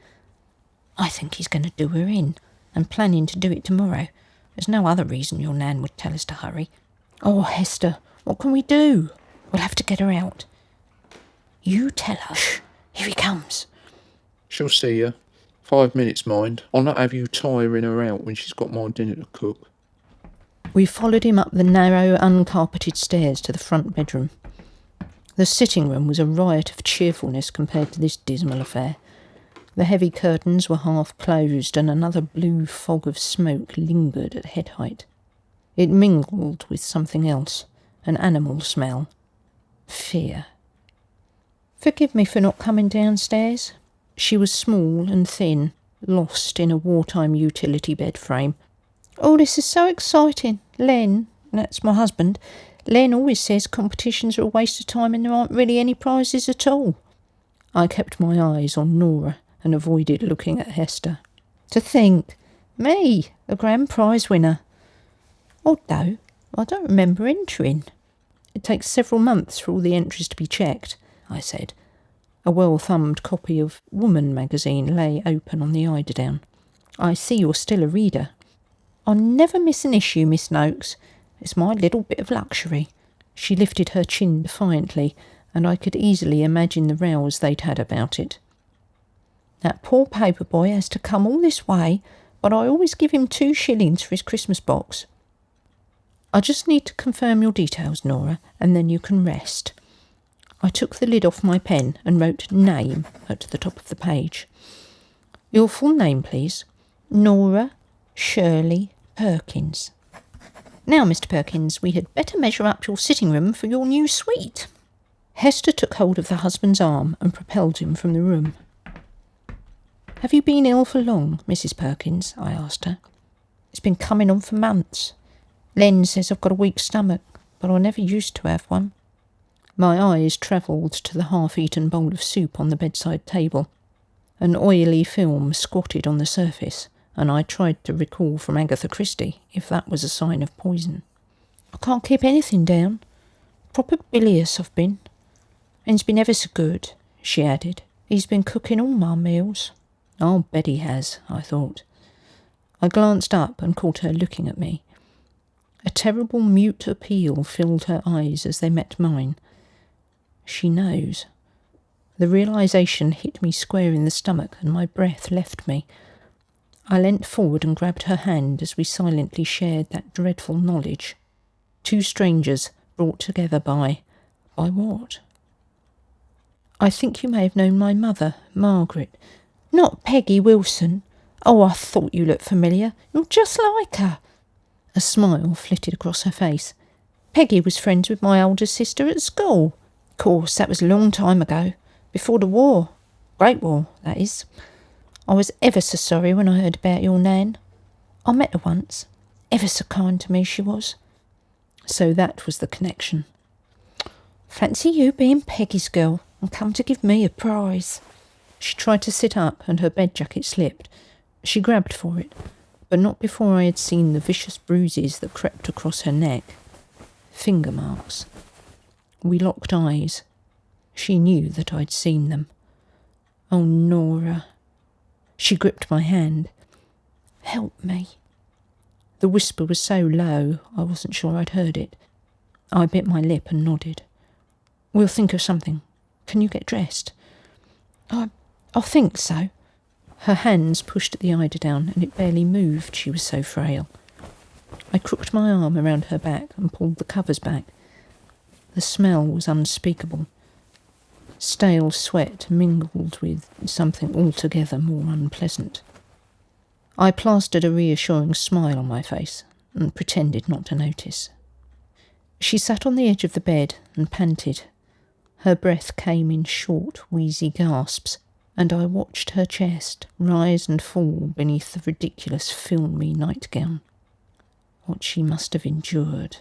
I think he's going to do her in, and planning to do it tomorrow. There's no other reason your Nan would tell us to hurry. Oh, Hester, what can we do? We'll have to get her out. You tell her. Shh, here he comes. She'll see you. 5 minutes, mind. I'll not have you tiring her out when she's got my dinner to cook. We followed him up the narrow, uncarpeted stairs to the front bedroom. The sitting room was a riot of cheerfulness compared to this dismal affair. The heavy curtains were half closed, and another blue fog of smoke lingered at head height. It mingled with something else, an animal smell. Fear. Forgive me for not coming downstairs. She was small and thin, lost in a wartime utility bed frame. Oh, this is so exciting. Len, that's my husband, Len always says competitions are a waste of time and there aren't really any prizes at all. I kept my eyes on Nora and avoided looking at Hester. To think, me, a grand prize winner. Odd though, I don't remember entering. It takes several months for all the entries to be checked, I said. A well-thumbed copy of Woman magazine lay open on the eiderdown. I see you're still a reader. I'll never miss an issue, Miss Noakes. It's my little bit of luxury. She lifted her chin defiantly, and I could easily imagine the rows they'd had about it. That poor paper boy has to come all this way, but I always give him 2 shillings for his Christmas box. I just need to confirm your details, Nora, and then you can rest. I took the lid off my pen and wrote name at the top of the page. Your full name, please. Nora Shirley Perkins. Now, Mr. Perkins, we had better measure up your sitting room for your new suite. Hester took hold of the husband's arm and propelled him from the room. Have you been ill for long, Mrs. Perkins? I asked her. It's been coming on for months. Len says I've got a weak stomach, but I never used to have one. My eyes travelled to the half-eaten bowl of soup on the bedside table. An oily film squatted on the surface, and I tried to recall from Agatha Christie if that was a sign of poison. I can't keep anything down. Proper bilious I've been. And he's been ever so good, she added. He's been cooking all my meals. I'll bet he has, I thought. I glanced up and caught her looking at me. A terrible mute appeal filled her eyes as they met mine. She knows. The realisation hit me square in the stomach and my breath left me. I leant forward and grabbed her hand as we silently shared that dreadful knowledge. Two strangers brought together by what? I think you may have known my mother, Margaret. Not Peggy Wilson. Oh, I thought you looked familiar. You're just like her. A smile flitted across her face. Peggy was friends with my older sister at school. Of course, that was a long time ago. Before the war. Great War, that is. I was ever so sorry when I heard about your Nan. I met her once. Ever so kind to me she was. So that was the connection. Fancy you being Peggy's girl and come to give me a prize. She tried to sit up and her bed jacket slipped. She grabbed for it, but not before I had seen the vicious bruises that crept across her neck. Finger marks. We locked eyes. She knew that I'd seen them. Oh, Nora. She gripped my hand. Help me. The whisper was so low I wasn't sure I'd heard it. I bit my lip and nodded. We'll think of something. Can you get dressed? I think so. Her hands pushed at the eiderdown and it barely moved, she was so frail. I crooked my arm around her back and pulled the covers back. The smell was unspeakable. Stale sweat mingled with something altogether more unpleasant. I plastered a reassuring smile on my face and pretended not to notice. She sat on the edge of the bed and panted. Her breath came in short, wheezy gasps, and I watched her chest rise and fall beneath the ridiculous filmy nightgown. What she must have endured.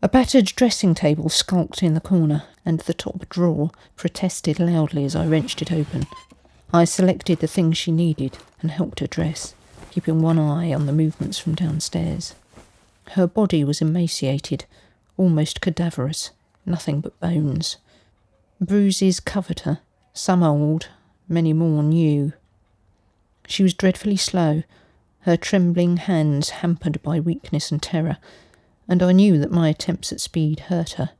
A battered dressing table skulked in the corner, and the top drawer protested loudly as I wrenched it open. I selected the things she needed and helped her dress, keeping one eye on the movements from downstairs. Her body was emaciated, almost cadaverous, nothing but bones. Bruises covered her, some old, many more new. She was dreadfully slow, her trembling hands hampered by weakness and terror, and I knew that my attempts at speed hurt her.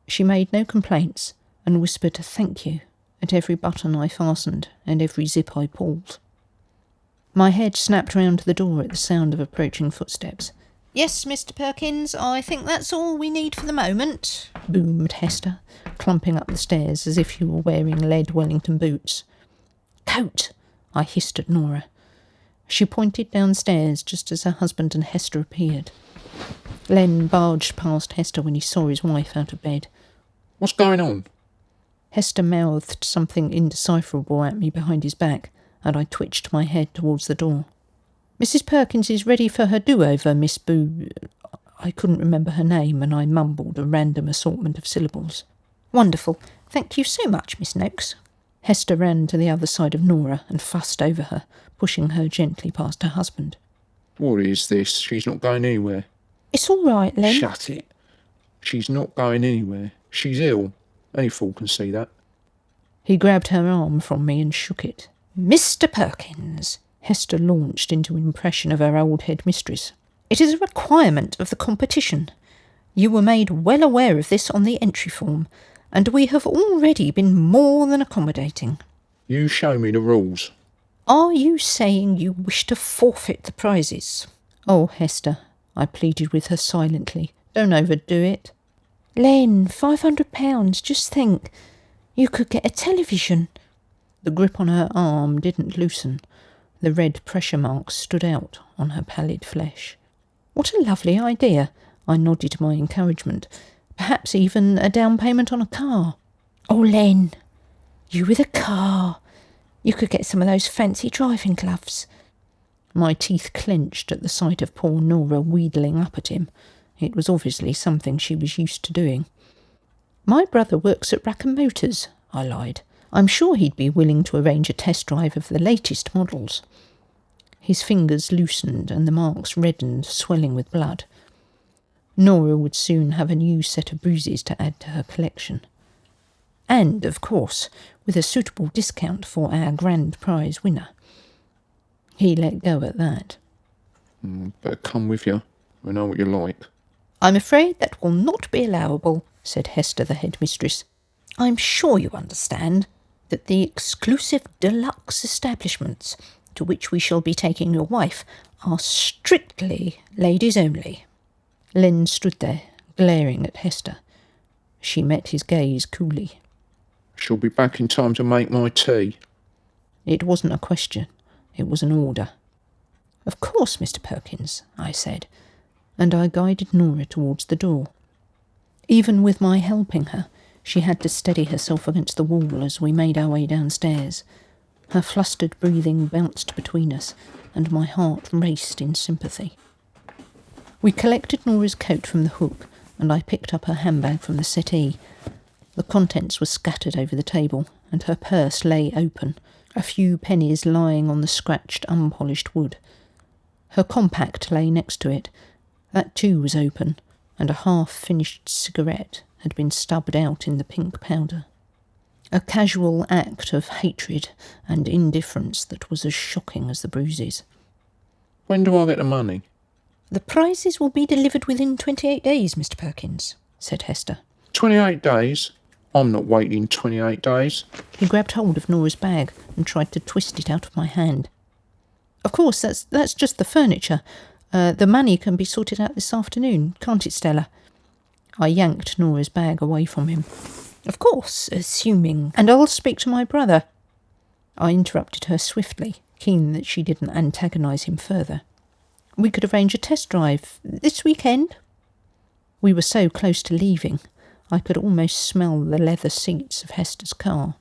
She made no complaints and whispered thank you at every button I fastened and every zip I pulled. My head snapped round to the door at the sound of approaching footsteps. Yes, Mr. Perkins, I think that's all we need for the moment, boomed Hester, clumping up the stairs as if she were wearing lead Wellington boots. Coat, I hissed at Nora. She pointed downstairs just as her husband and Hester appeared. Len barged past Hester when he saw his wife out of bed. What's going on? Hester mouthed something indecipherable at me behind his back, and I twitched my head towards the door. Mrs. Perkins is ready for her do-over, Miss Boo... I couldn't remember her name, and I mumbled a random assortment of syllables. Wonderful. Thank you so much, Miss Noakes. Hester ran to the other side of Nora and fussed over her, pushing her gently past her husband. What is this? She's not going anywhere. It's all right, Len. Shut it. She's not going anywhere. She's ill. Any fool can see that. He grabbed her arm from me and shook it. Mr. Perkins, Hester launched into an impression of her old headmistress. It is a requirement of the competition. You were made well aware of this on the entry form, and we have already been more than accommodating. You show me the rules. Are you saying you wish to forfeit the prizes? Oh, Hester, I pleaded with her silently. Don't overdo it. Len, £500, just think. You could get a television. The grip on her arm didn't loosen. The red pressure marks stood out on her pallid flesh. What a lovely idea, I nodded my encouragement. Perhaps even a down payment on a car. Oh, Len, you with a car. You could get some of those fancy driving gloves. My teeth clenched at the sight of poor Nora wheedling up at him. It was obviously something she was used to doing. My brother works at Rackham Motors, I lied. I'm sure he'd be willing to arrange a test drive of the latest models. His fingers loosened and the marks reddened, swelling with blood. Nora would soon have a new set of bruises to add to her collection. And, of course, with a suitable discount for our grand prize winner. He let go at that. Better come with you. I know what you're like. I'm afraid that will not be allowable, said Hester the headmistress. I'm sure you understand that the exclusive deluxe establishments to which we shall be taking your wife, are strictly ladies only. Len stood there, glaring at Hester. She met his gaze coolly. She'll be back in time to make my tea. It wasn't a question, it was an order. Of course, Mr. Perkins, I said, and I guided Nora towards the door. Even with my helping her, she had to steady herself against the wall as we made our way downstairs. Her flustered breathing bounced between us, and my heart raced in sympathy. We collected Nora's coat from the hook, and I picked up her handbag from the settee. The contents were scattered over the table, and her purse lay open, a few pennies lying on the scratched, unpolished wood. Her compact lay next to it. That too was open, and a half-finished cigarette had been stubbed out in the pink powder. A casual act of hatred and indifference that was as shocking as the bruises. When do I get the money? The prizes will be delivered within 28 days, Mr. Perkins, said Hester. 28 days? I'm not waiting 28 days. He grabbed hold of Nora's bag and tried to twist it out of my hand. Of course, that's just the furniture. The money can be sorted out this afternoon, can't it, Stella? I yanked Nora's bag away from him. Of course, assuming... And I'll speak to my brother. I interrupted her swiftly, keen that she didn't antagonise him further. We could arrange a test drive this weekend. We were so close to leaving, I could almost smell the leather seats of Hester's car.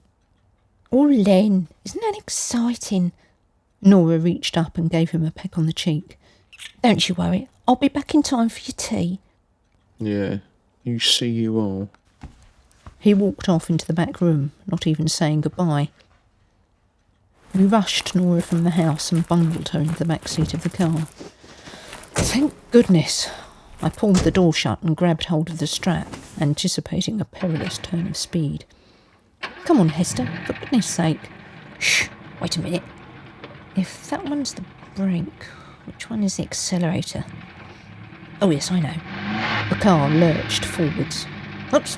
Oh, Len, isn't that exciting? Nora reached up and gave him a peck on the cheek. Don't you worry, I'll be back in time for your tea. Yeah, you see you are. He walked off into the back room, not even saying goodbye. We rushed Nora from the house and bundled her into the back seat of the car. Thank goodness. I pulled the door shut and grabbed hold of the strap, anticipating a perilous turn of speed. Come on, Hester, for goodness sake. Shh, wait a minute. If that one's the brake, which one is the accelerator? Oh yes, I know. The car lurched forwards. Oops,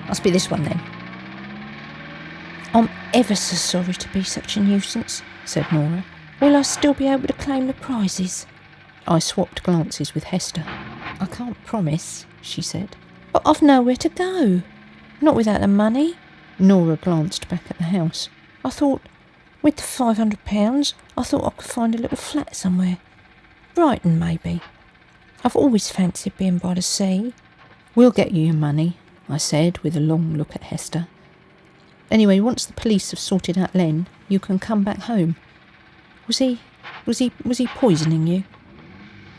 must be this one then. I'm ever so sorry to be such a nuisance, said Nora. Will I still be able to claim the prizes? I swapped glances with Hester. I can't promise, she said. But I've nowhere to go. Not without the money. Nora glanced back at the house. I thought, with the £500, I thought I could find a little flat somewhere. Brighton, maybe. I've always fancied being by the sea. We'll get you your money, I said with a long look at Hester. Anyway, once the police have sorted out Len, you can come back home. Was he poisoning you?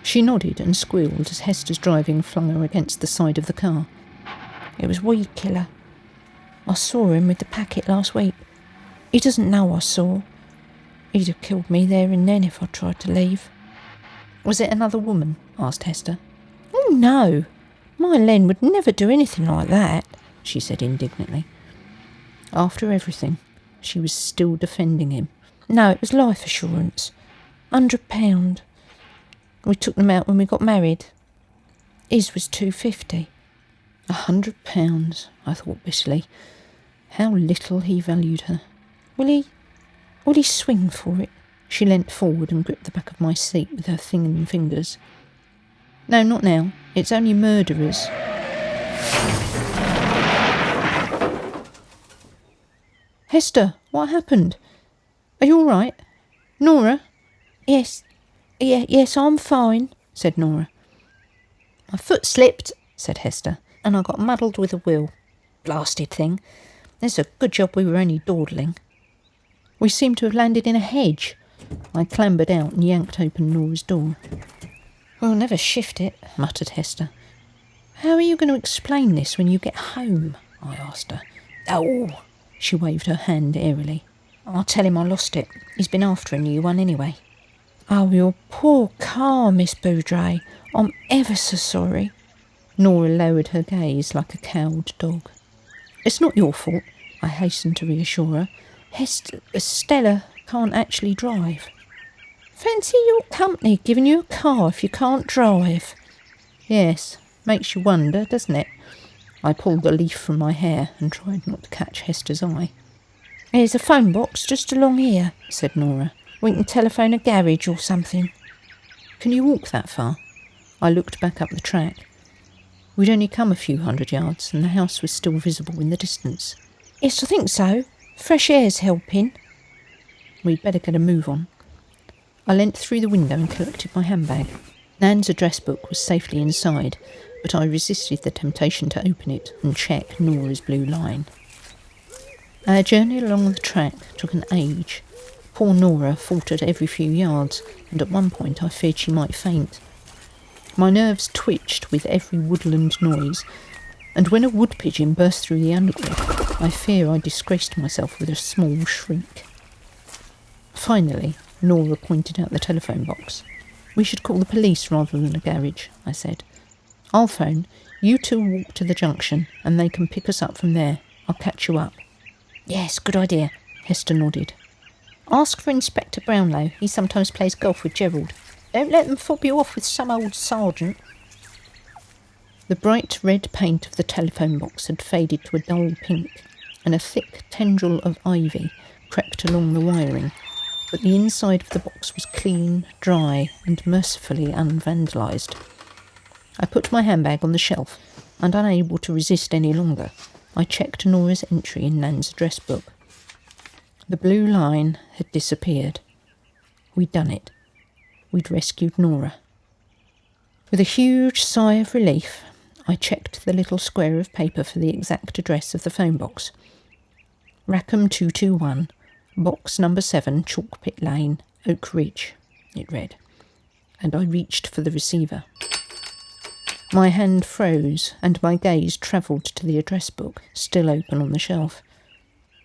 She nodded and squealed as Hester's driving flung her against the side of the car. It was weed killer. I saw him with the packet last week. He doesn't know I saw. He'd have killed me there and then if I tried to leave. Was it another woman? Asked Hester. Oh no, my Len would never do anything like that, she said indignantly. After everything, she was still defending him. No, it was life assurance. £100. We took them out when we got married. His was £250. £100, I thought bitterly. How little he valued her. Will he swing for it? She leant forward and gripped the back of my seat with her thin fingers. No, not now. It's only murderers. Hester, what happened? Are you all right? Nora? Yes, I'm fine, said Nora. My foot slipped, said Hester, and I got muddled with a wheel. Blasted thing. It's a good job we were only dawdling. We seemed to have landed in a hedge. I clambered out and yanked open Nora's door. We'll never shift it, muttered Hester. How are you going to explain this when you get home? I asked her. Oh, she waved her hand airily. I'll tell him I lost it. He's been after a new one anyway. Oh, your poor car, Miss Boudreau. I'm ever so sorry. Nora lowered her gaze like a cowed dog. It's not your fault, I hastened to reassure her. Stella can't actually drive. Fancy your company giving you a car if you can't drive. Yes, makes you wonder, doesn't it? I pulled a leaf from my hair and tried not to catch Hester's eye. There's a phone box just along here, said Nora. We can telephone a garage or something. Can you walk that far? I looked back up the track. We'd only come a few 100 yards and the house was still visible in the distance. Yes, I think so. Fresh air's helping. We'd better get a move on. I leant through the window and collected my handbag. Nan's address book was safely inside, but I resisted the temptation to open it and check Nora's blue line. Our journey along the track took an age. Poor Nora faltered every few yards, and at one point I feared she might faint. My nerves twitched with every woodland noise, and when a wood pigeon burst through the undergrowth, I fear I disgraced myself with a small shriek. Finally, Nora pointed out the telephone box. We should call the police rather than a garage, I said. I'll phone. You two walk to the junction, and they can pick us up from there. I'll catch you up. Yes, good idea, Hester nodded. Ask for Inspector Brownlow. He sometimes plays golf with Gerald. Don't let them fob you off with some old sergeant. The bright red paint of the telephone box had faded to a dull pink, and a thick tendril of ivy crept along the wiring, but the inside of the box was clean, dry, and mercifully unvandalised. I put my handbag on the shelf, and unable to resist any longer, I checked Nora's entry in Nan's address book. The blue line had disappeared. We'd done it. We'd rescued Nora. With a huge sigh of relief, I checked the little square of paper for the exact address of the phone box. Rackham 221, box number 7, Chalkpit Lane, Oak Ridge, it read, and I reached for the receiver. My hand froze, and my gaze travelled to the address book, still open on the shelf.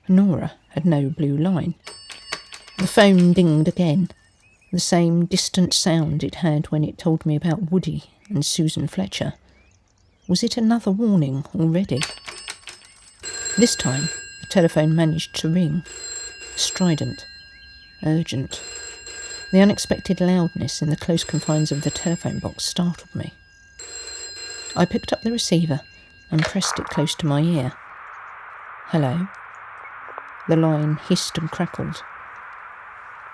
Nora had no blue line. The phone dinged again, the same distant sound it had when it told me about Woody and Susan Fletcher. Was it another warning already? This time, the telephone managed to ring. Strident. Urgent. The unexpected loudness in the close confines of the telephone box startled me. I picked up the receiver and pressed it close to my ear. Hello? The line hissed and crackled.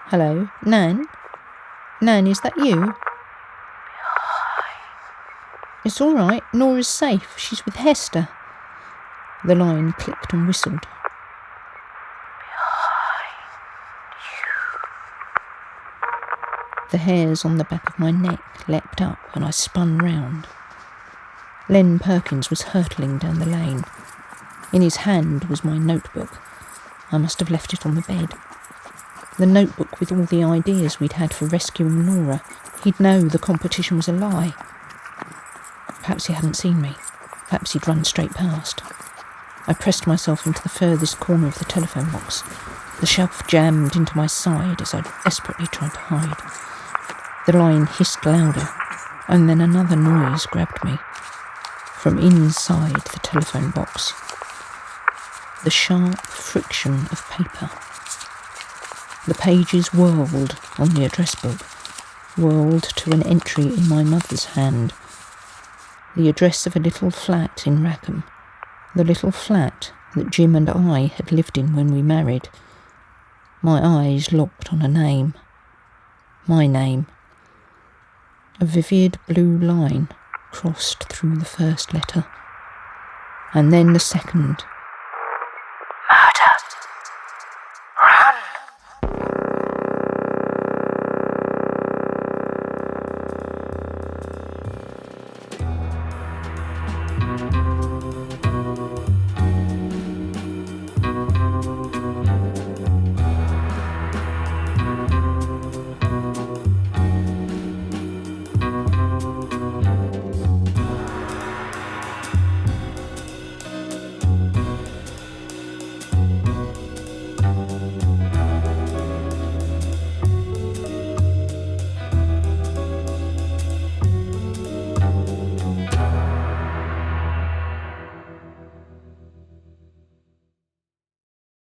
Hello? Nan? Nan, is that you? It's all right. Nora's safe. She's with Hester. The line clicked and whistled. The hairs on the back of my neck leapt up and I spun round. Len Perkins was hurtling down the lane. In his hand was my notebook. I must have left it on the bed. The notebook with all the ideas we'd had for rescuing Nora. He'd know the competition was a lie. Perhaps he hadn't seen me. Perhaps he'd run straight past. I pressed myself into the furthest corner of the telephone box. The shelf jammed into my side as I desperately tried to hide. The line hissed louder, and then another noise grabbed me. From inside the telephone box. The sharp friction of paper. The pages whirled on the address book, whirled to an entry in my mother's hand. The address of a little flat in Rackham. The little flat that Jim and I had lived in when we married. My eyes locked on a name. My name. A vivid blue line crossed through the first letter, and then the second